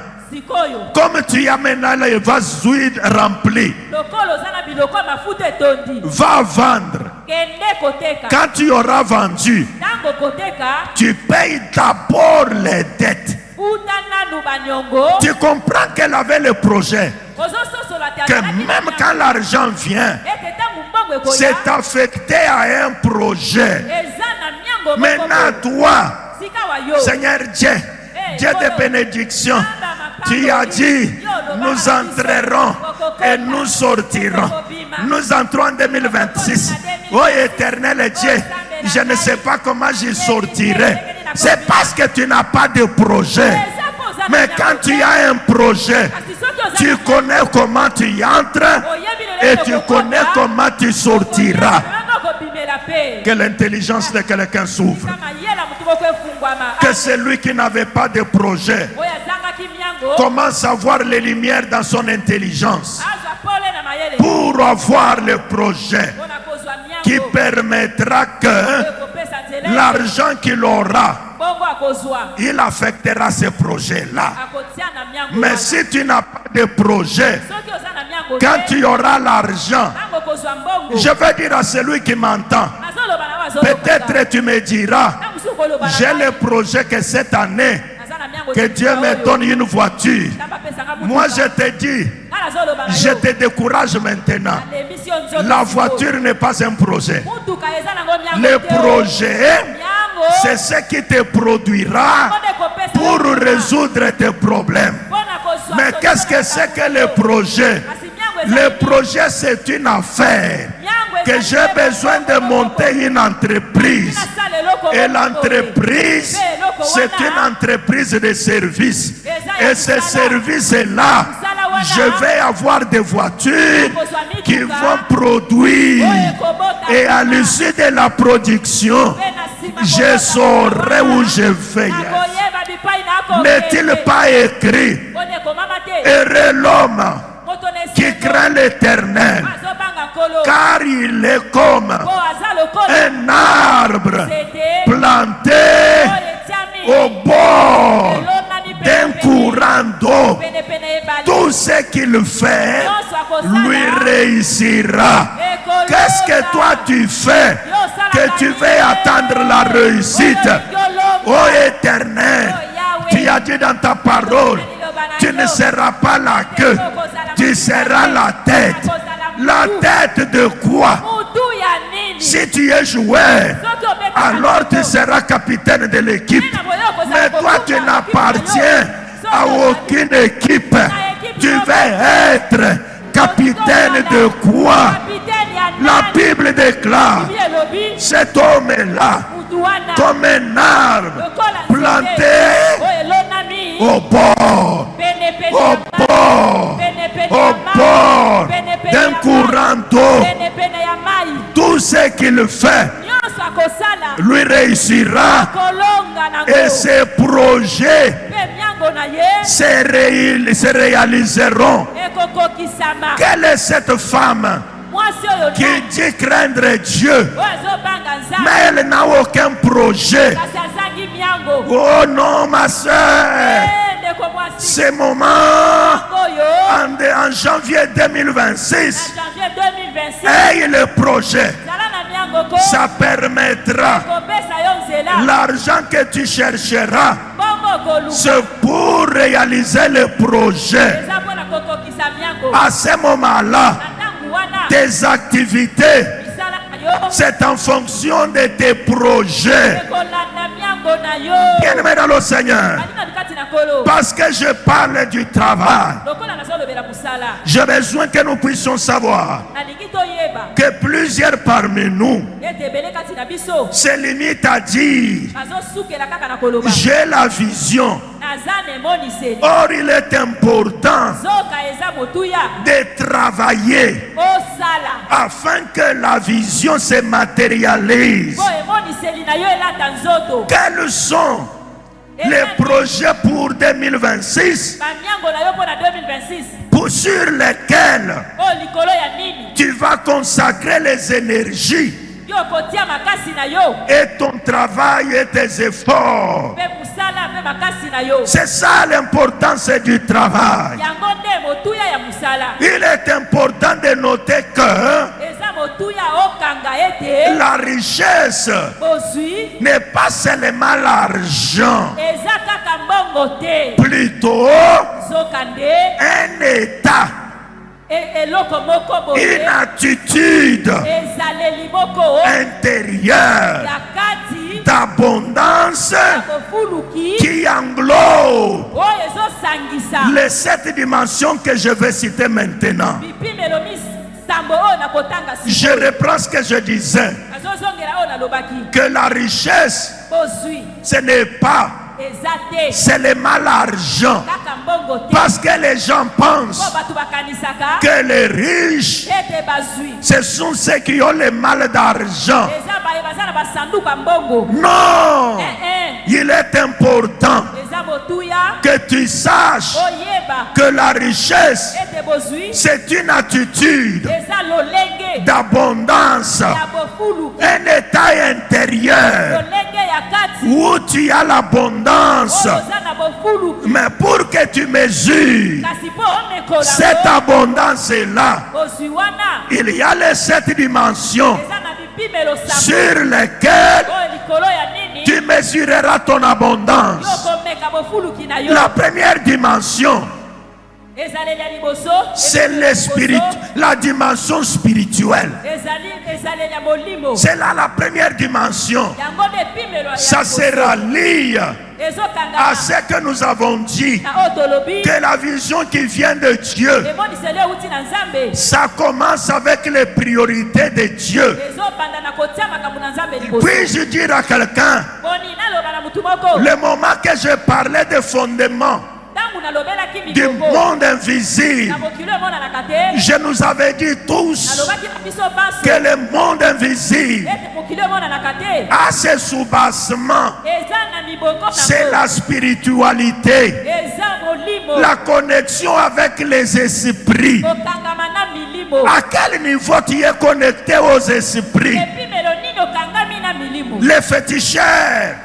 Speaker 1: comme tu as maintenant les vases d'huile remplis, va vendre. Quand tu auras vendu, tu payes d'abord les dettes. Tu comprends qu'elle avait le projet, que même quand l'argent vient, c'est affecté à un projet. Maintenant toi, Seigneur Dieu, Dieu de bénédiction, tu as dit, nous entrerons et nous sortirons. Nous entrons en 2026. Oh éternel Dieu, je ne sais pas comment j'y sortirai. C'est parce que tu n'as pas de projet. Mais quand tu as un projet, tu connais comment tu y entres et tu connais comment tu sortiras. Que l'intelligence de quelqu'un s'ouvre. Que celui qui n'avait pas de projet commence à voir les lumières dans son intelligence pour avoir le projet qui permettra que l'argent qu'il aura, il affectera ce projet-là. Mais si tu n'as pas de projet, quand tu auras l'argent, je vais dire à celui qui m'entend, peut-être tu me diras, j'ai le projet que cette année, que Dieu me donne une voiture. Moi je te dis, je te décourage maintenant. La voiture n'est pas un projet. Le projet, c'est ce qui te produira pour résoudre tes problèmes. Mais qu'est-ce que c'est que le projet? Le projet, c'est une affaire que j'ai besoin de monter une entreprise. Et l'entreprise, c'est une entreprise de service. Et ce service-là, je vais avoir des voitures qui vont produire. Et à l'issue de la production, je saurai où je vais. N'est-il pas écrit, heureux l'homme qui craint l'Éternel, car il est comme un arbre planté au bord d'un courant d'eau. Tout ce qu'il fait lui réussira. Qu'est-ce que toi tu fais que tu veux attendre la réussite? Ô Éternel, tu as dit dans ta parole, tu ne seras pas la queue, tu seras la tête. La tête de quoi? Si tu es joueur, alors tu seras capitaine de l'équipe. Mais toi tu n'appartiens à aucune équipe. Tu vas être capitaine capitaine de quoi? La Bible déclare, cet homme-là, comme un arbre planté au bord d'un courant d'eau, tout ce qu'il fait lui réussira et ses projets se réaliseront. Quelle est cette femme qui dit craindre Dieu, mais elle n'a aucun projet? Oh non, ma soeur, ce moment en janvier 2026, ayez le projet. Ça permettra l'argent que tu chercheras, c'est pour réaliser le projet. À ce moment-là, tes activités, c'est en fonction de tes projets. Bien-aimé dans le Seigneur, parce que je parle du travail, j'ai besoin que nous puissions savoir que plusieurs parmi nous se limitent à dire j'ai la vision. Or, il est important de travailler afin que la vision se matérialise. Quels sont les projets pour 2026 sur lesquels tu vas consacrer les énergies et ton travail et tes efforts? C'est ça l'importance du travail. Il est important de noter que la richesse n'est pas seulement l'argent, plutôt un état, une attitude intérieure d'abondance qui englobe les 7 dimensions que je vais citer maintenant. Je reprends ce que je disais, que la richesse, ce n'est pas seulement l'argent, parce que les gens pensent que les riches, ce sont ceux qui ont le mal d'argent. Non, il est important que tu saches que la richesse, c'est une attitude d'abondance, un état intérieur où tu as l'abondance. Mais pour que tu mesures cette abondance-là, il y a les 7 dimensions sur lesquelles tu mesureras ton abondance. La première dimension, c'est la dimension spirituelle. C'est là la première dimension. Ça sera lié à ce que nous avons dit, que la vision qui vient de Dieu, ça commence avec les priorités de Dieu. Puis-je dire à quelqu'un, le moment que je parlais de fondement du monde invisible, je nous avais dit tous que le monde invisible a ses sous-bassements. C'est la spiritualité, la connexion avec les esprits. À quel niveau tu es connecté aux esprits? Les féticheurs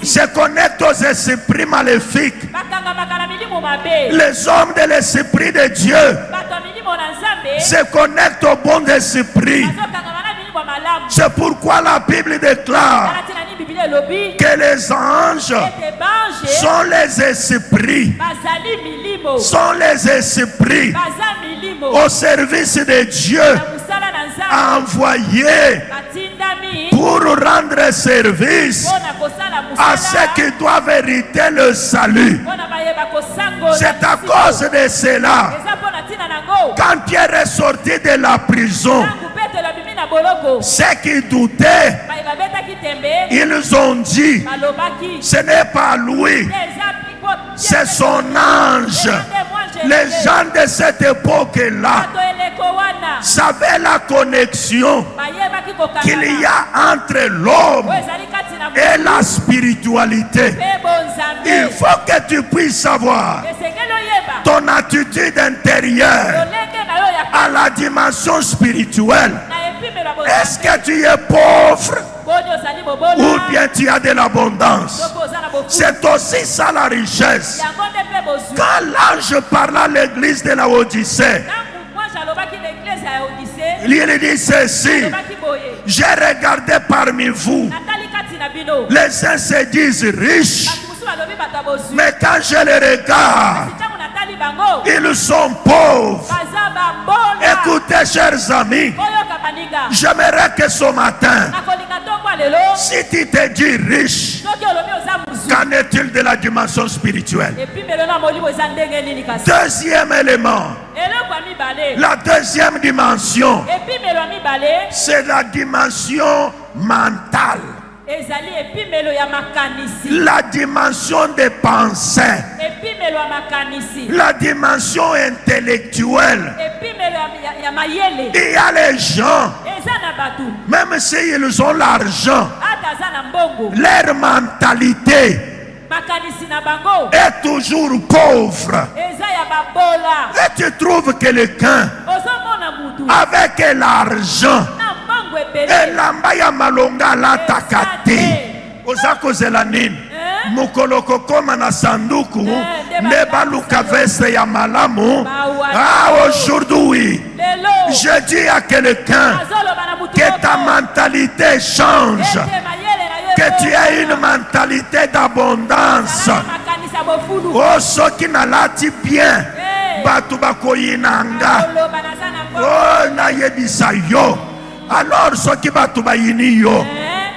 Speaker 1: se connectent aux esprits maléfiques. Les hommes de l'esprit de Dieu se connectent aux bons esprits. C'est pourquoi la Bible déclare que les anges sont les esprits, au service de Dieu, envoyés pour rendre service à ceux qui doivent hériter le salut. C'est à cause de cela Quand Pierre est sorti de la prison, ceux qui doutaient, ils ont dit, ce n'est pas lui, c'est son ange. Les gens de cette époque-là savaient la connexion qu'il y a entre l'homme et la spiritualité. Il faut que tu puisses savoir ton attitude intérieure à la dimension spirituelle. Est-ce que tu es pauvre ou bien tu as de l'abondance? C'est aussi ça la richesse. Quand l'ange parla à l'église de la Odyssée, il dit ceci: j'ai regardé parmi vous, les uns se disent riches, mais quand je les regarde, ils sont pauvres. Écoutez, chers amis, j'aimerais que ce matin, si tu te dis riche, qu'en est-il de la dimension spirituelle? Deuxième élément, la deuxième dimension, c'est la dimension mentale. La dimension des pensées, la dimension intellectuelle. Il y a les gens, même s'ils ont l'argent, leur mentalité est toujours pauvre. Et tu trouves quelqu'un avec l'argent, et l'ambaya malonga la takate ozako zelanine mukoloko koma na sanduku ne baluka veste ya malamu. Aujourd'hui je dis à quelqu'un que ta mentalité change, que tu as une mentalité d'abondance. Oh, ce qui n'a lati bien batu bakoyinanga, oh na yebisa yo. Alors ce qui va tout yo,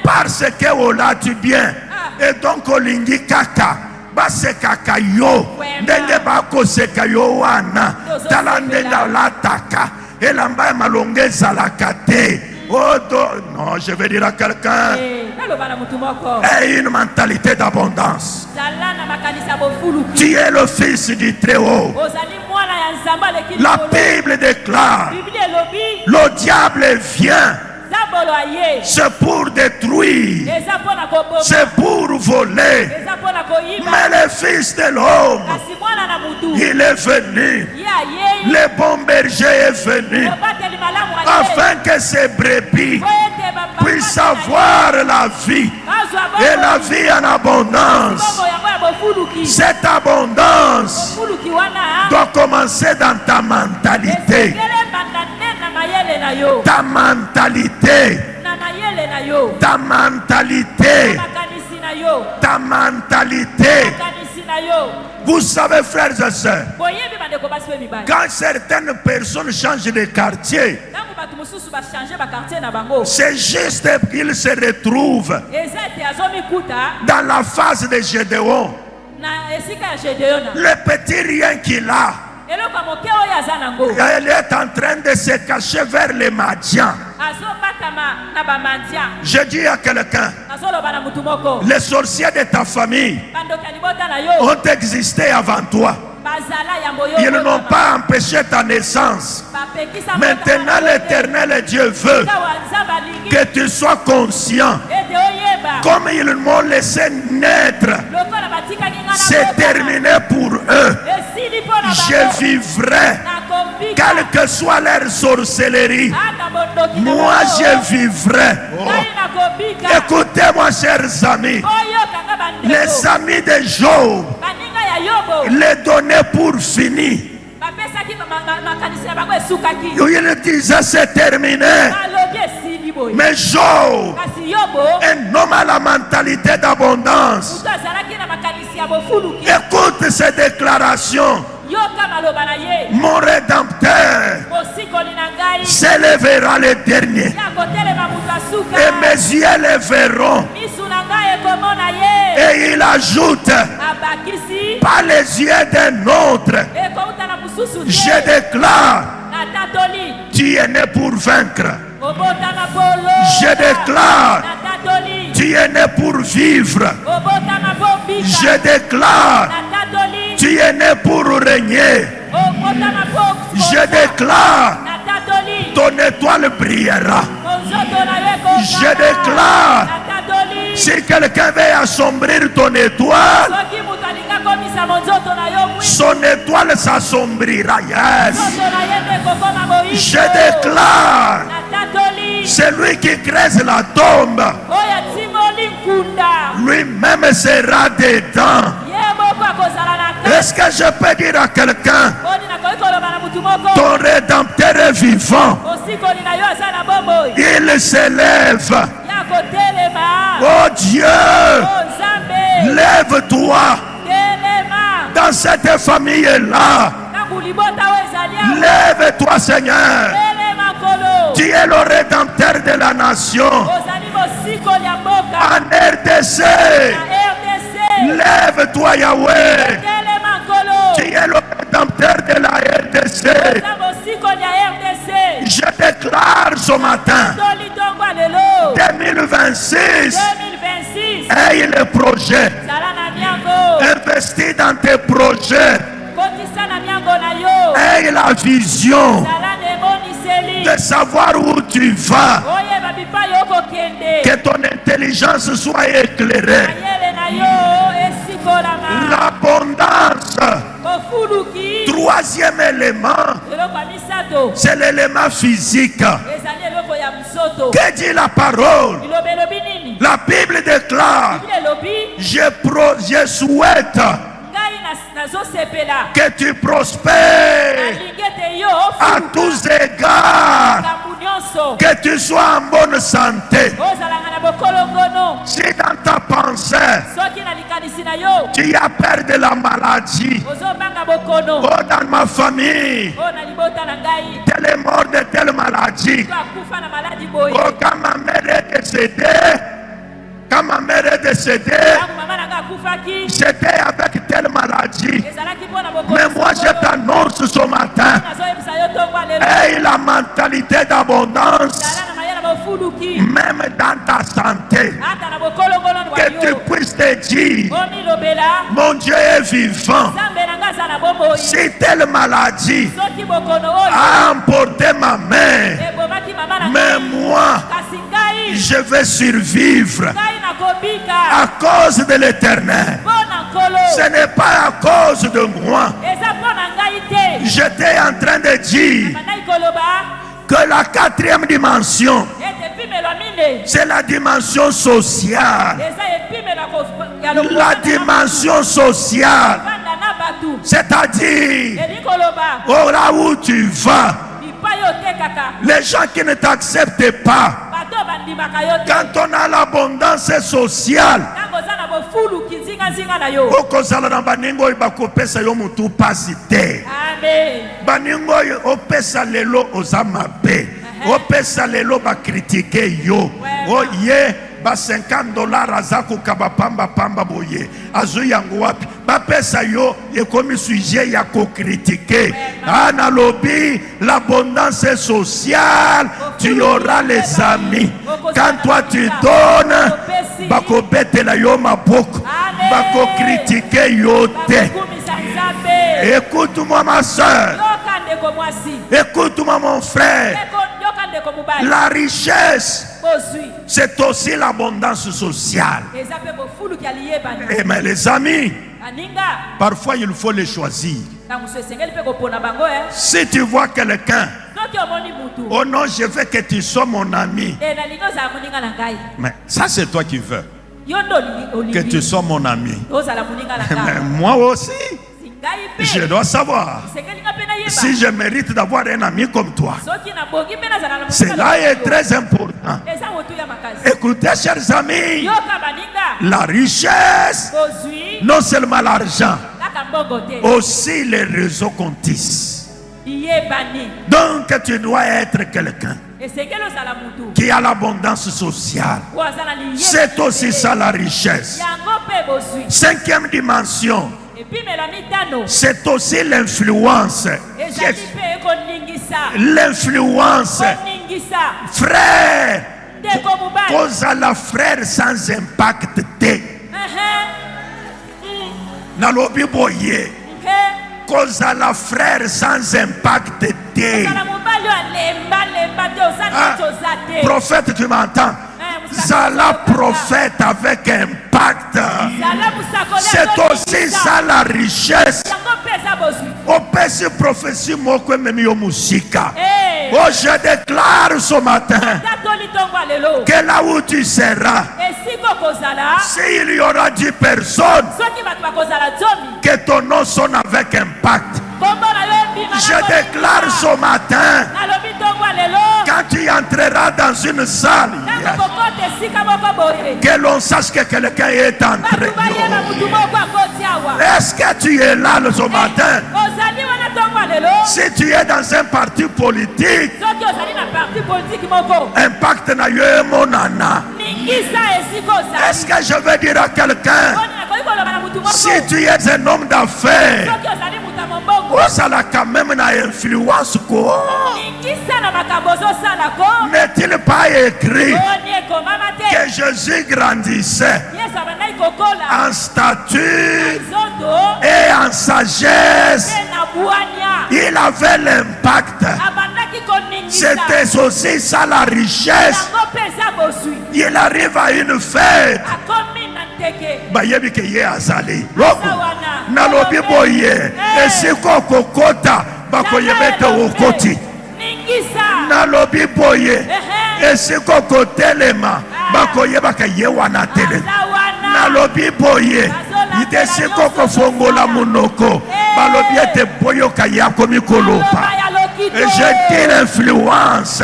Speaker 1: parce que on l'a dit bien, et donc on lingi kaka, base kaka yo, ndenge bako seka yo wana, talandenga la taka, et l'amba malongeza la kate. Oh non, je vais dire à quelqu'un, aie une mentalité d'abondance. Tu es le fils du Très-Haut. La Bible déclare, le diable vient, c'est pour détruire, c'est pour voler. Mais le Fils de l'homme, il est venu, le bon berger est venu, afin que ses brebis puissent avoir la vie, et la vie en abondance. Cette abondance doit commencer dans ta mentalité. Ta mentalité. Ta mentalité. Ta mentalité. Vous savez, frères et sœurs, quand certaines personnes changent de quartier, c'est juste qu'ils se retrouvent dans la phase de Gédéon. Le petit rien qu'il a, elle est en train de se cacher vers les Madians. Je dis à quelqu'un, les sorciers de ta famille ont existé avant toi. Ils n'ont pas empêché ta naissance. Maintenant l'Éternel Dieu veut que tu sois conscient. Comme ils m'ont laissé naître, c'est terminé pour eux. Je vivrai, quelle que soit leur sorcellerie. Moi je vivrai. Écoutez-moi, chers amis, les amis de Job les donnaient pour finir. Il disait c'est terminé. Mais Job, un homme à la mentalité d'abondance, écoute ces déclarations. Mon rédempteur s'élèvera le dernier, et mes yeux le verront. Et il ajoute, pas les yeux d'un autre, je déclare Tu es né pour vaincre. Je déclare. Tu es né pour vivre. Je déclare. Tu es né pour régner. Je déclare. Ton étoile brillera. Je déclare. Si quelqu'un veut assombrir ton étoile, son étoile s'assombrira. Yes. Je déclare. Celui qui creuse la tombe, lui-même sera dedans. Est-ce que je peux dire à quelqu'un, ton rédempteur est vivant, il s'élève. Oh Dieu, lève-toi dans cette famille-là. Lève-toi, Seigneur. Tu es le rédempteur de la nation. En RDC, lève-toi, Yahweh. Tu es le rédempteur de la RDC. Je déclare ce matin 2026. Aie le projet. Investis dans tes projets. Aie la vision de savoir où tu vas. Que ton intelligence soit éclairée. L'abondance. Troisième élément, c'est l'élément physique. Que dit la parole? La Bible déclare, je souhaite que tu prospères à tous égards, que tu sois en bonne santé. Si dans ta pensée tu as peur de la maladie, oh, dans ma famille tel est mort de telle maladie, oh, quand ma mère est décédée, j'étais avec telle maladie. Mais moi je t'annonce ce matin, aie la mentalité d'abondance, même dans ta santé, que tu puisses te dire, mon Dieu est vivant. Si telle maladie a emporté ma mère, mais moi je vais survivre à cause de l'Éternel. Ce n'est pas à cause de moi. J'étais en train de dire que la quatrième dimension, c'est la dimension sociale. La dimension sociale, c'est-à-dire, oh, là où tu vas, les gens qui ne t'acceptent pas, quand on a l'abondance sociale, okozala na baningo bakopesa yo mutu pasi te. Baningo opesa lelo ozamabe, opesa lelo bakritike yo. Oye ba $50 azako kabapamba pamba boye azu yango wapi bapesa yo ekomi sujet ya ko critiquer. Ana lobi l'abondance sociale, tu auras les amis. Quand toi tu donnes, bako betela yo maboko, bako critiquer yo te. Écoute-moi ma soeur, écoute-moi mon frère. La richesse, c'est aussi l'abondance sociale. Et mais les amis, parfois il faut les choisir. Si tu vois quelqu'un, oh non, je veux que tu sois mon ami, mais ça c'est toi qui veux que tu sois mon ami. Mais moi aussi, je dois savoir si je mérite d'avoir un ami comme toi. Cela est très important. Écoutez, chers amis, la richesse, non seulement l'argent, aussi les réseaux qu'on tisse. Donc tu dois être quelqu'un qui a l'abondance sociale. C'est aussi ça la richesse. Cinquième dimension, c'est aussi l'influence. l'influence. Frère, cause à la frère sans impact T. Nalobi boye. Cause à la frère sans impact T. Prophète, tu m'entends? Zala prophète avec impact. C'est aussi ça la richesse. Au pèse prophétie moko même yo musika. Oh, je déclare ce matin que là où tu seras, s'il y aura 10 personnes, que ton nom sonne avec impact. Je déclare ce matin, quand tu entreras dans une salle, que l'on sache que quelqu'un est entré. Est-ce que tu es là ce matin? Si tu es dans un parti politique, impact n'a eu mon nana. Est-ce que je veux dire à quelqu'un, si tu es un homme d'affaires, ça a quand même une influence quoi? N'est-il pas écrit que Jésus grandissait en stature et en sagesse? Il avait l'impact. C'était aussi ça la richesse. Il arrive à une fête. Bayebi ke ye azali loko nalobi boye esiko kokota bakoyebete okoti nalobi boye esiko kotelema bakoyeba ka ye wana tele nalobi boye idesiko kofongola munoko balobi ete boyo ka yako mikolopa. Et j'ai dit l'influence,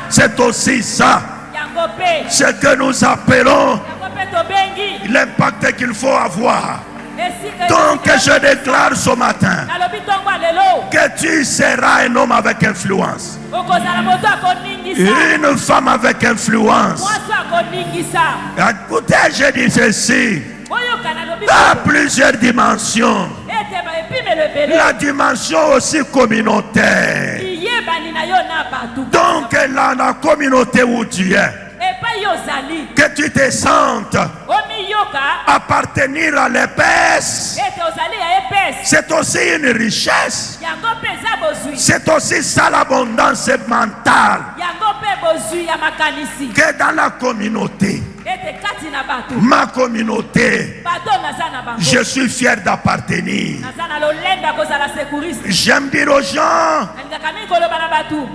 Speaker 1: c'est aussi ça, ce que nous appelons l'impact qu'il faut avoir. Donc je déclare ce matin que tu seras un homme avec influence, une femme avec influence. Écoutez, je dis ceci, dans plusieurs dimensions. La dimension aussi communautaire. Donc la communauté où tu es, que tu te sentes appartenir à l'épaisse, c'est aussi une richesse. C'est aussi ça l'abondance mentale. Que dans la communauté, ma communauté, je suis fier d'appartenir. J'aime dire aux gens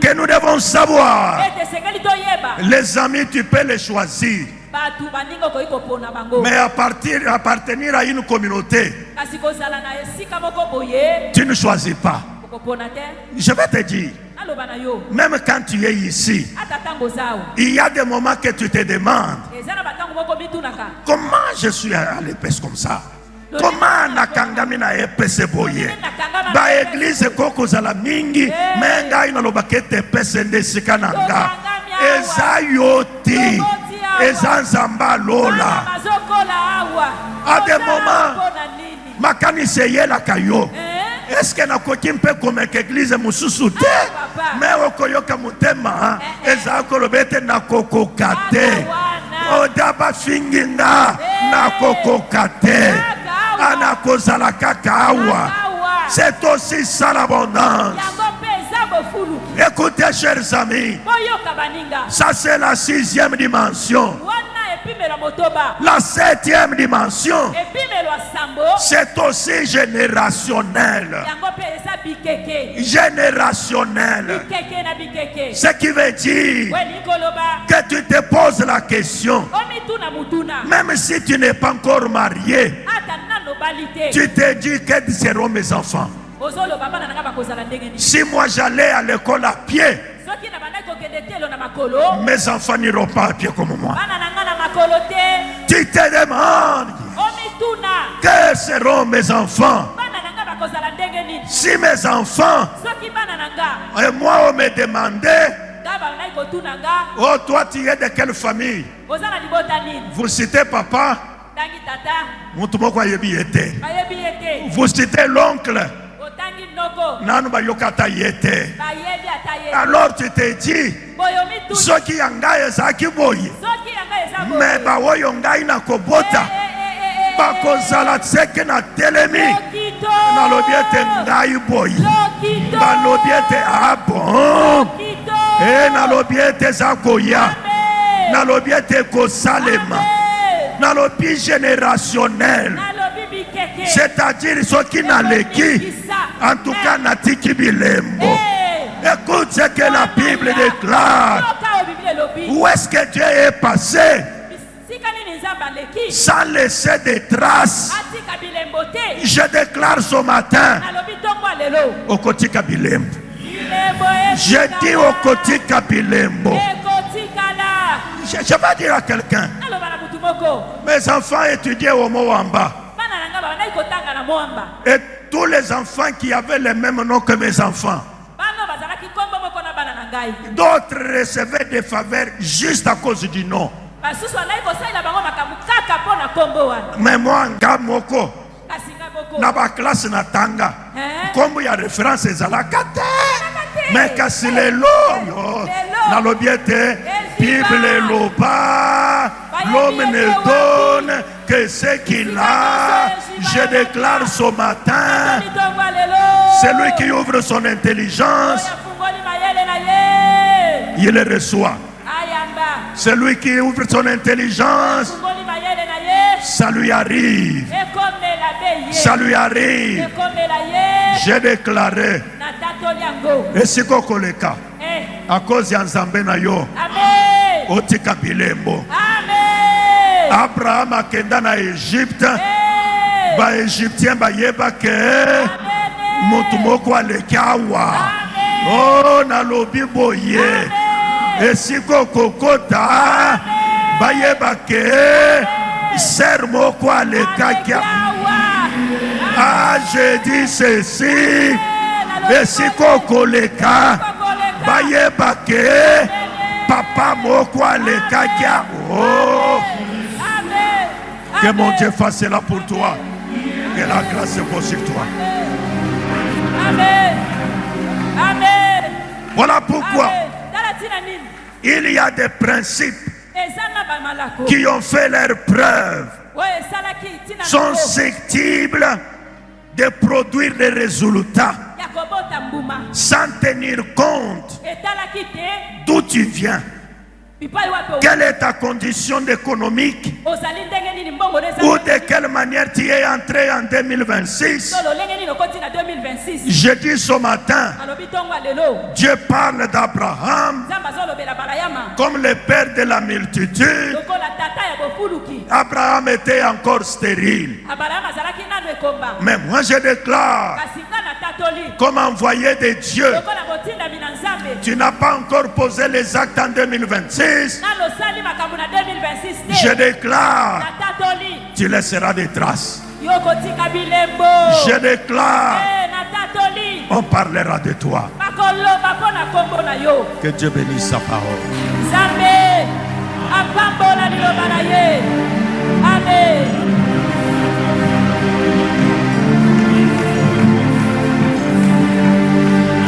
Speaker 1: que nous devons savoir, les amis tu peux les choisir, mais appartenir à une communauté, tu ne choisis pas. Je vais te dire, même quand tu es ici, il y a des moments que tu te demandes, comment je suis à l'épaisse comme ça? Comment nakangami na epese boye? Ba église koko zala mingi, menga ina lobakete epese ndesika nanga. Eza yoti, eza nzamba lola. À des moments, makanise yela kayo. Est-ce que na koki mpe comme église mususu te? Mais okoyoka mutema, eza kolobete na kokokate. Odaba finginga na kokokate. Anakozala kakawa. C'est aussi ça l'abondance. Écoutez, chers amis, ça c'est la 6e dimension. La 7e dimension, c'est aussi générationnel. Générationnel. Ce qui veut dire que tu te poses la question, même si tu n'es pas encore marié, tu te dis quels seront mes enfants. Si moi j'allais à l'école à pied, mes enfants n'iront pas à pied comme moi. Tu te demandes, quels seront mes enfants? Si mes enfants, et moi on me demandait, oh toi tu es de quelle famille? Vous citez papa, vous citez l'oncle, nanu bayokata yete. Alors tu te dis, ceux qui yangaye zaki boye, mais bawoyo ngai na kobota, bakozala tseke na telemi, na lobiete ngai boye, ba lobiete abon, et na lobiete zakoya, na lobiete kosalema, na lobi générationnel. C'est-à-dire ceux qui n'a l'équipe, en tout cas n'a tiki bilembo. Écoute ce que la Bible déclare. Où est-ce que Dieu est passé sans laisser de traces? Je déclare ce matin au Kotika Bilembo. Je dis au Kotika Bilembo. Je vais dire à quelqu'un, mes enfants étudiaient au Moamba. Et tous les enfants qui avaient le même nom que mes enfants, d'autres recevaient des faveurs juste à cause du nom. Mais moi, Ngamoko, na ba classe na tanga, comme il y a référence à la kate, mais kasi lelo, na lobiete, Bible loba, l'homme ne donne que ce qu'il a. Je déclare ce matin, celui qui ouvre son intelligence, il le reçoit. Celui qui ouvre son intelligence, ça lui arrive. Ça lui arrive. J'ai déclaré. Et si kokoleka, à cause d'Anzambe na yo, otika bilembo. Abraham akenda na Égypte, ba Égyptien ba yeba ke mutu moko alekawa. Oh na lobi boye. Et si kokokota, ba yeba ke ser moko alekakia. Ah, je dis ceci. Et si kokoleka, ba yeba ke papa moko alekakia. Oh. Que mon Dieu fasse cela pour toi. Que la grâce se pose sur toi.
Speaker 2: Amen. Amen.
Speaker 1: Voilà pourquoi il y a des principes qui ont fait leur preuve, sont susceptibles de produire des résultats sans tenir compte d'où tu viens. Quelle est ta condition économique? Ou de quelle manière tu es entré en 2026? Je dis ce matin, Dieu parle d'Abraham comme le père de la multitude. Abraham était encore stérile. Mais moi je déclare, comme envoyé de Dieu, tu n'as pas encore posé les actes en 2026. Je déclare, tu laisseras des traces. Je déclare, on parlera de toi. Que Dieu bénisse sa parole.